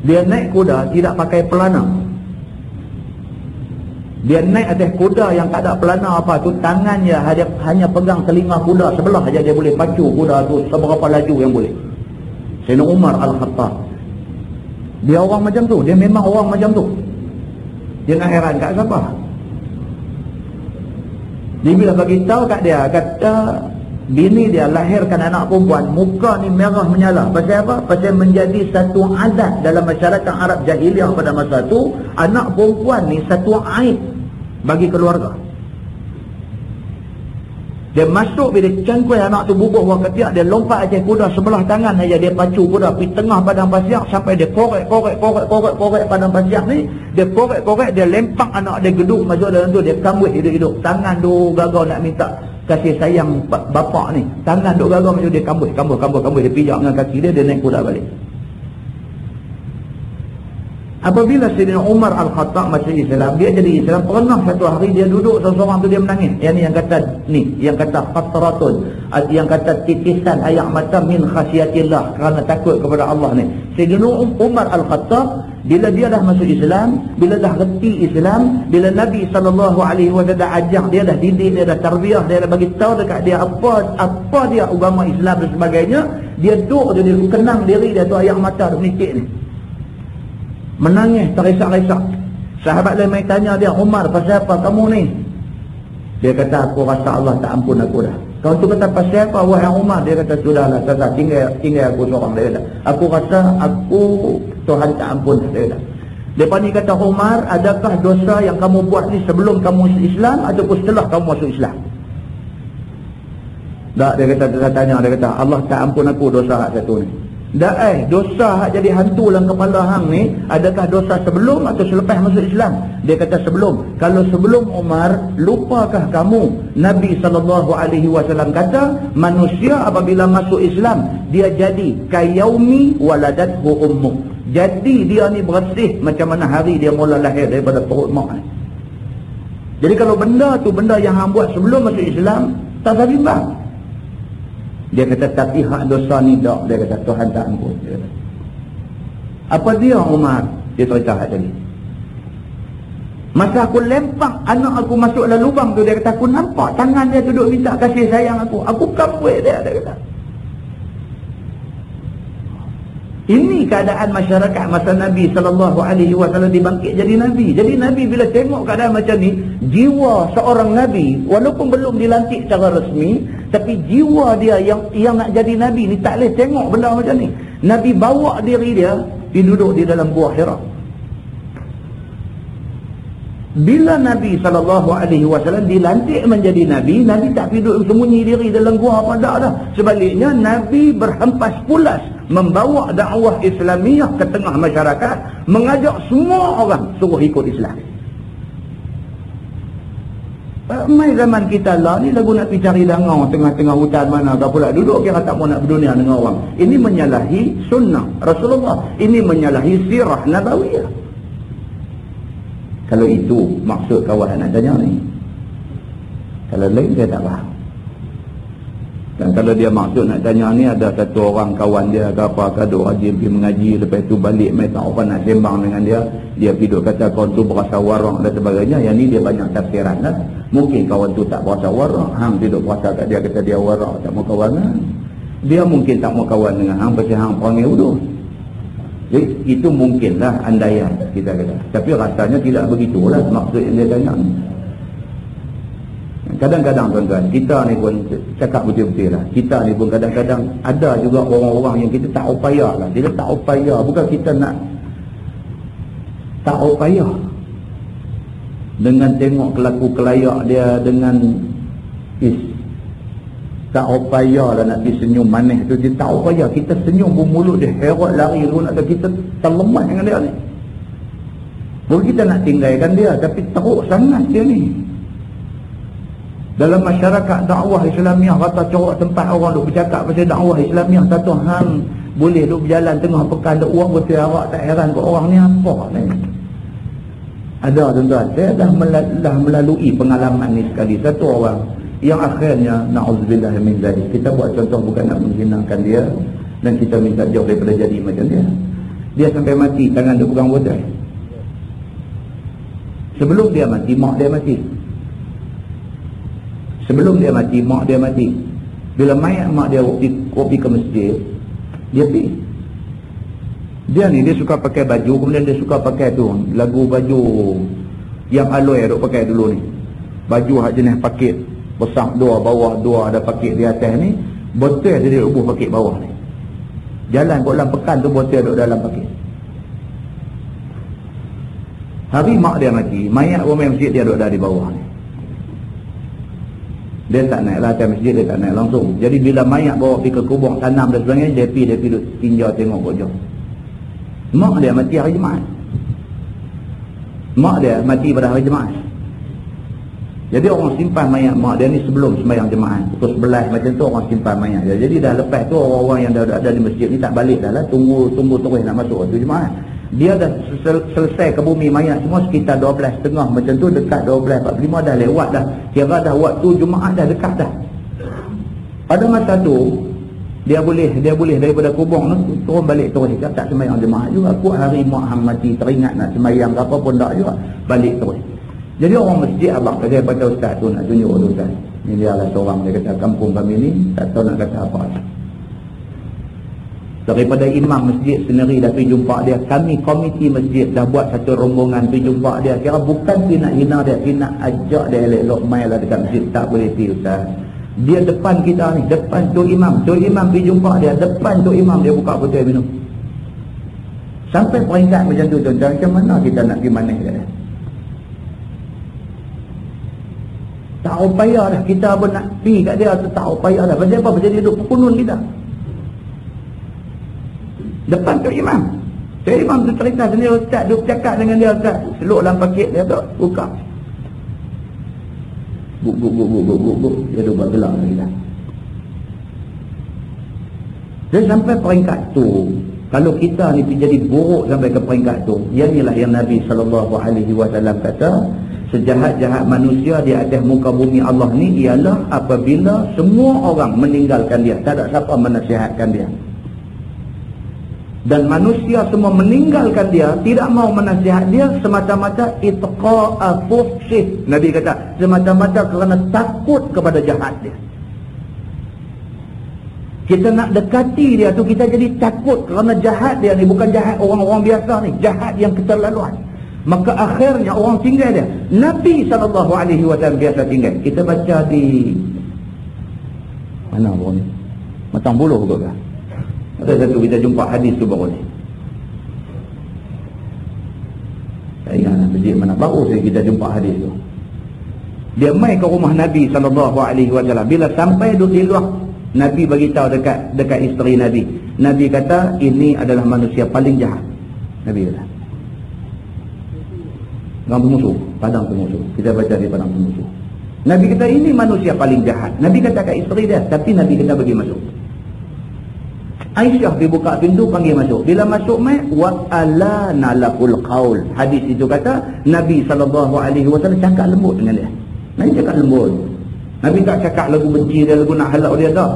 Dia naik kuda tidak pakai pelana. Dia naik atas kuda yang tak ada pelana apa tu, tangannya hanya pegang telinga kuda sebelah aja, dia boleh pacu kuda tu seberapa laju yang boleh. Sayyidina Umar Al-Khattab. Dia orang macam tu, dia memang orang macam tu. Dia nak heran kat siapa? Dia bila bagi tahu kat dia, kata bini dia lahirkan anak perempuan, muka ni merah menyala. Pasal apa? Pasal menjadi satu adat dalam masyarakat Arab jahiliah pada masa tu, anak perempuan ni satu aib bagi keluarga. Dia masuk, bila cangkui anak tu bubuh bawah ketiak, dia lompat atas kuda sebelah tangan aja, dia pacu kuda pergi tengah padang pasir sampai dia korek padang pasir ni. Dia korek, dia lempak anak dia geduk masuk dalam tu, dia kambuh hidup-hidup. Tangan tu gagal nak minta kasih sayang bapak ni. Tangan duk gagal macam dia kambuh. Dia pijak dengan kaki dia naik kuda balik. Apabila Sayyidina Umar Al-Khattab masuk Islam, dia jadi Islam, pernah satu hari dia duduk seorang tu dia menangis. Yang kata qatratun, yang kata titisan air mata min khasyatillah, kerana takut kepada Allah ni. Sayyidina Umar Al-Khattab bila dia dah masuk Islam, bila dah reti Islam, bila Nabi SAW dah ajak dia, dah didik dia, dah tarbiyah dia, dah bagi tahu dekat dia apa dia agama Islam dan sebagainya, dia duduk dia kenang diri dia tu, air mata tu menitik ni. Menangis, terisak-risak. Sahabat lain mai tanya dia, Umar, pasal apa kamu ni? Dia kata, aku rasa Allah tak ampun aku dah. Kau tu kata, pasal apa wahai Umar? Dia kata, sudahlah, tinggal aku seorang. Dia kata, aku rasa Tuhan tak ampun. Dia kata. Lepas ni kata Umar, adakah dosa yang kamu buat ni sebelum kamu masuk Islam ataupun setelah kamu masuk Islam? Tak, dia tanya, Allah tak ampun aku dosa satu ni. Dosa hak jadi hantu dalam kepala hang ni, adakah dosa sebelum atau selepas masuk Islam? Dia kata sebelum. Kalau sebelum Umar, lupakah kamu Nabi SAW kata manusia apabila masuk Islam dia jadi kayaumi waladathu ummu. Jadi dia ni bersih macam mana hari dia mula lahir daripada perut mak ni. Jadi kalau benda tu benda yang hang buat sebelum masuk Islam, tak ada bimbang. Dia kata, tapi hak dosa ni tak. Dia kata, Tuhan tak ampun. Dia kata. Apa dia Umar? Dia cerita hak tadi. Masa aku lempak anak aku masuk dalam lubang tu, dia kata, aku nampak tangan dia duduk minta kasih sayang aku. Aku kampuit dia kata. Ini keadaan masyarakat masa Nabi SAW dibangkit jadi Nabi. Jadi Nabi bila tengok keadaan macam ni, jiwa seorang Nabi, walaupun belum dilantik secara resmi, tapi jiwa dia yang nak jadi Nabi ni tak boleh tengok benda macam ni. Nabi bawa diri dia, dia duduk di dalam Gua Hira. Bila Nabi SAW dilantik menjadi Nabi, Nabi tak duduk sembunyi diri dalam gua apa dah. Sebaliknya, Nabi berhempas pulas membawa dakwah Islamiah ke tengah masyarakat, mengajak semua orang suruh ikut Islam. Mai zaman kita lah ni lagu nak pergi cari dangau tengah-tengah hutan mana kau pula duduk kira tak mau nak berdunia dengan orang. Ini menyalahi sunnah Rasulullah. Ini menyalahi sirah Nabawiyah. Kalau itu maksud kawan nak tanya ni. Kalau lain dia tak faham. Dan kalau dia maksud nak tanya ni ada satu orang kawan dia ke apa ke duk rajin pergi mengaji, lepas tu balik mai tak apa nak sembang dengan dia pergi duk kata kawan tu berasa warak dan sebagainya. Yang ni dia banyak tafsiran lah. Mungkin kawan tu tak berasa warak, hang duduk berasa kat dia kata dia warak tak mau kawan dengan. Dia mungkin tak mau kawan dengan hang pasal hang perangai udus. Jadi itu mungkinlah andaian kita kata. Tapi rasanya tidak begitulah maksud yang dia tanya ni. Kadang-kadang tuan-tuan, kita ni pun cakap betul-betul lah. Kita ni pun kadang-kadang ada juga orang-orang yang kita tak upaya lah. Dia tak upaya, bukan kita nak tak upaya. Dengan tengok kelaku kelayak dia dengan tak upaya lah nak pergi senyum manis tu. Dia tak upaya, kita senyum pun mulut dia heret lari tu nak kita terlemat dengan dia ni. Bukan kita nak tinggalkan dia, tapi teruk sangat dia ni. Dalam masyarakat dakwah Islamiah kata corak tempat orang duk bercakap pasal dakwah Islamiah, kata hang boleh duk berjalan tengah pekan duk orang bertiarak, tak heran ke orang ni apa ni. Ada tuan-tuan, saya dah melalui pengalaman ni sekali. Satu orang yang akhirnya na'udzubillah min zalik. Kita buat contoh bukan nak menghinakan dia dan kita minta jauh daripada jadi macam dia. Dia sampai mati tangan dia pegang botol. Sebelum dia mati, mak dia mati. Sebelum dia mati, mak dia mati. Bila mayat mak dia pergi ke masjid, dia pergi. Dia ni, dia suka pakai baju, kemudian dia suka pakai tu lagu baju yang aloi duk pakai dulu ni. Baju hak jenis pakit, besar dua, bawah dua, ada pakit di atas ni. Botol dia duk pakit bawah ni. Jalan kat dalam pekan tu, botol duk dalam pakit. Hari mak dia mati, mayat orang masjid dia duk dah di bawah ni. Dia tak naik lah atas masjid, dia tak naik langsung. Jadi bila mayat bawa pergi ke kubur tanam dan sebagainya, dia pergi duduk tinjau tengok pojok. Mak dia mati hari Jumaat. Mak dia mati pada hari Jumaat. Jadi orang simpan mayat mak dia ni sebelum sembahyang Jumaat. Pukul 11 macam tu orang simpan mayat dia. Jadi dah lepas tu orang-orang yang dah ada di masjid ni tak balik dah lah. Tunggu terus nak masuk waktu Jumaat. Dia dah selesai ke bumi mayat semua sekitar 12.30 macam tu, dekat 12.45 dah lewat dah. Kira dah waktu Jumaat dah dekat dah. Pada masa tu dia boleh daripada kubur tu turun balik terus. Dia tak sembahyang Jumaat juga. Aku hari mak hang mati teringat nak sembahyang ke apa pun tak juga, balik terus. Jadi orang masjid abang kata pada ustaz tu nak tunjuk tu ustaz. Ni dia lah seorang, dia kata kampung kami ni tak tahu nak kata apa. Daripada imam masjid sendiri dah pergi jumpa dia. Kami komiti masjid dah buat satu rombongan pergi jumpa dia. Kira bukan pergi nak hina dia, pergi nak ajak dia elok-elok mai lah dekat masjid. Tak boleh pergi ustaz. Dia depan kita ni, depan Tok Imam. Tok Imam pergi jumpa dia, depan Tok Imam dia buka botol minum. Sampai peringkat macam tu tuan-tuan, macam mana kita nak pergi manis dia? Tak upaya dah, kita pun nak pergi kat dia tu tak upaya dah. Pasal apa? Pasal dia duduk pekunun kita. Depan Tok Imam. Tok Imam tu cerita sendiri, ustaz duk cakap dengan dia, ustaz seluk dalam pakit dia tu, buka. Buk. Dia duk buat gelak lagi dah. Jadi sampai peringkat tu, kalau kita ni jadi buruk sampai ke peringkat tu, inilah yang Nabi SAW kata, sejahat-jahat manusia di atas muka bumi Allah ni ialah apabila semua orang meninggalkan dia, tak ada siapa menasihatkan dia. Dan manusia semua meninggalkan dia, tidak mau menasihat dia semata-mata itqa'a fuhsyih. Nabi kata semata-mata kerana takut kepada jahat dia. Kita nak dekati dia tu, kita jadi takut kerana jahat dia ni. Bukan jahat orang-orang biasa ni, jahat yang keterlaluan. Maka akhirnya orang tinggal dia. Nabi SAW biasa tinggal. Kita baca di mana baru ni, Matang Buluh ke kan? Ada satu kita jumpa hadis tu baru ni. Tak ingat nak masjid mana, baru saja kita jumpa hadis tu. Dia mai ke rumah Nabi SAW. Bila sampai duduk di luar, Nabi bagi tahu dekat isteri Nabi. Nabi kata ini adalah manusia paling jahat. Nabi kata. Orang pemusuh, padang pemusuh. Kita baca di padang pemusuh. Nabi kata ini manusia paling jahat. Nabi kata kat isteri dia, tapi Nabi kata bagi masuk. Aisyah dibuka pintu, panggil masuk. Bila masuk mai, wa alana lakul qaul. Hadis itu kata Nabi SAW cakap lembut dengan dia. Nabi cakap lembut. Nabi tak cakap lagu benci dia, lagu nak halak dia dah.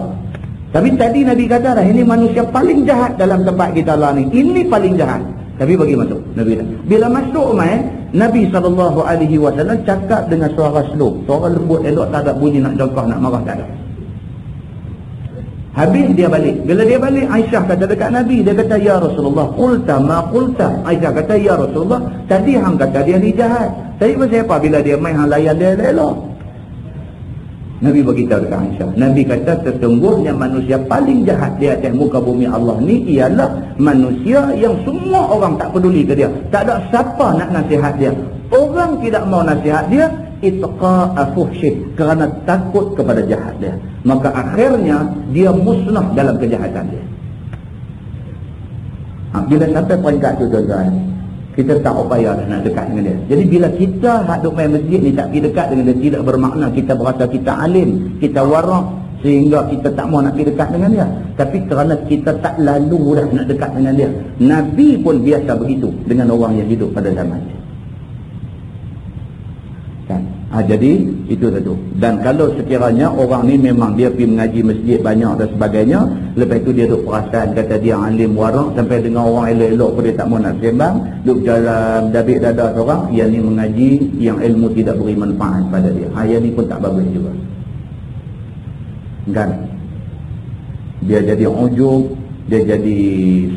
Tapi tadi Nabi kata dah, ini manusia paling jahat dalam tempat kita lah ni. Ini paling jahat. Tapi bagi masuk. Nabi kata. Bila masuk mai, Nabi SAW cakap dengan suara slow. Suara lembut, elok, tak ada bunyi nak jongkok, nak marah, tak ada. Habis dia balik. Bila dia balik, Aisyah kata dekat Nabi, dia kata, ya Rasulullah, qulta ma qulta. Aisyah kata, ya Rasulullah, tadi hang kata dia ni jahat. Tapi pasal apa bila dia main hang layan dia elok? Nabi beritahu dekat Aisyah. Nabi kata sesungguhnya manusia paling jahat di atas muka bumi Allah ni ialah manusia yang semua orang tak peduli ke dia. Tak ada siapa nak nasihat dia. Orang tidak mau nasihat dia, itqa'a fuhsyih, kerana takut kepada jahat dia. Maka akhirnya dia musnah dalam kejahatan dia. Bila sampai peringkat tu tuan-tuan, kita tak upaya dah nak dekat dengan dia. Jadi bila kita duduk main masjid ni tak pergi dekat dengan dia, tidak bermakna kita berasa kita alim, kita warak, sehingga kita tak mau nak pergi dekat dengan dia. Tapi kerana kita tak lalu dah nak dekat dengan dia. Nabi pun biasa begitu dengan orang yang hidup pada zaman dia. Kan? Jadi itu satu. Dan kalau sekiranya orang ni memang dia pergi mengaji masjid banyak dan sebagainya, lepas tu dia duk perasan kata dia alim warak, sampai dengan orang elok-elok pun dia tak mau nak sembang, duk jalan dabik dada seorang, yang ni mengaji yang ilmu tidak beri manfaat pada dia. Yang ni pun tak bagus juga. Kan? Dia jadi ujub, dia jadi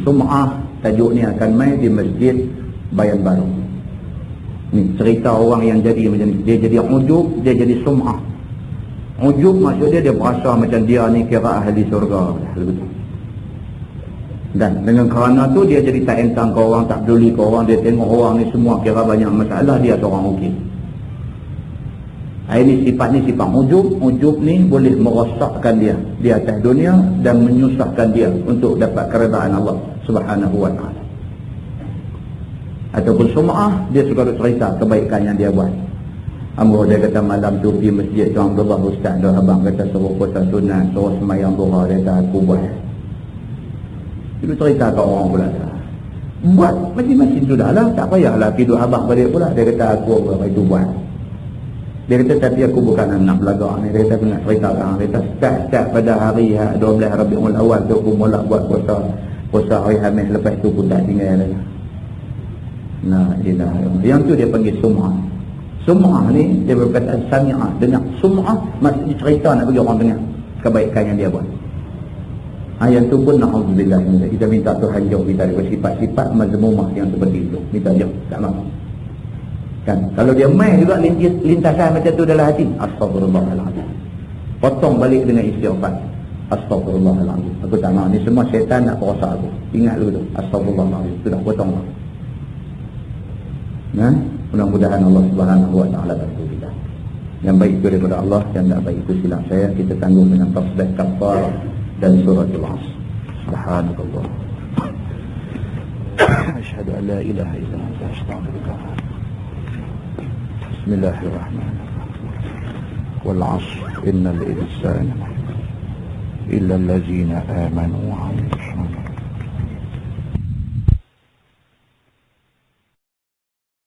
sum'ah. Tajuk ni akan main di masjid Bayan Baru. Ni cerita orang yang jadi macam ni. Dia jadi ujub, dia jadi sum'ah. Ujub maksud dia berasa macam dia ni kira ahli syurga. Dan dengan kerana tu dia jadi tak entang ke orang, tak peduli ke orang. Dia tengok orang ni semua kira banyak masalah, dia seorang okey. Ini sifat ni sifat ujub. Ujub ni boleh merosakkan dia di atas dunia dan menyusahkan dia untuk dapat keredaan Allah Subhanahu wa ta'ala. Ataupun sum'ah, dia suka cerita kebaikan yang dia buat. Amro dia kata malam tu pergi masjid Tuan Abdullah Ustaz dah, abang kata suruh puasa sunat, suruh semayang duha, dia kata aku buat. Dia cerita ke orang pula, buat masing-masing sudahlah, tak payahlah tidur abang balik pula. Dia kata aku itu buat. Dia kata tapi aku bukan nak belagak ni. Dia kata aku nak cerita kan. Dia kata start pada hari 12 Rabiul Awal tu aku mula buat puasa hari Khamis, lepas tu pun tak tinggal lagi. Nah, yang tu dia panggil sum'ah. Sum'ah ni dia berkata sami'ah, dengar. Sum'ah maksudnya cerita nak bagi orang dengar kebaikan yang dia buat. Yang tu pun na'udzubillah, kita minta Tuhan jauh kita daripada sifat-sifat mazmumah yang seperti itu. Minta jauh, tak mahu. Kan? Kalau dia main juga lintasan macam tu dalam hati, astagfirullahaladzim. Potong balik dengan istighfar. Astagfirullahaladzim. Aku tak mahu, ni semua syaitan nak perosak aku. Ingat dulu tu, astagfirullahaladzim. Sudah potong lah. Nah, mudah-mudahan Allah Subhanahu wa ta'ala bantu kita. Yang baik itu daripada Allah, yang tak baik itu silap saya. Kita tanggung dengan tasbih kafar dan surah Al-Asr. Subhanallah. Asyhadu an la ilaha illa anta astaghfiruka. Bismillahirrahmanirrahim. Wal 'asr innal insana illa allazina amanu wa 'amilus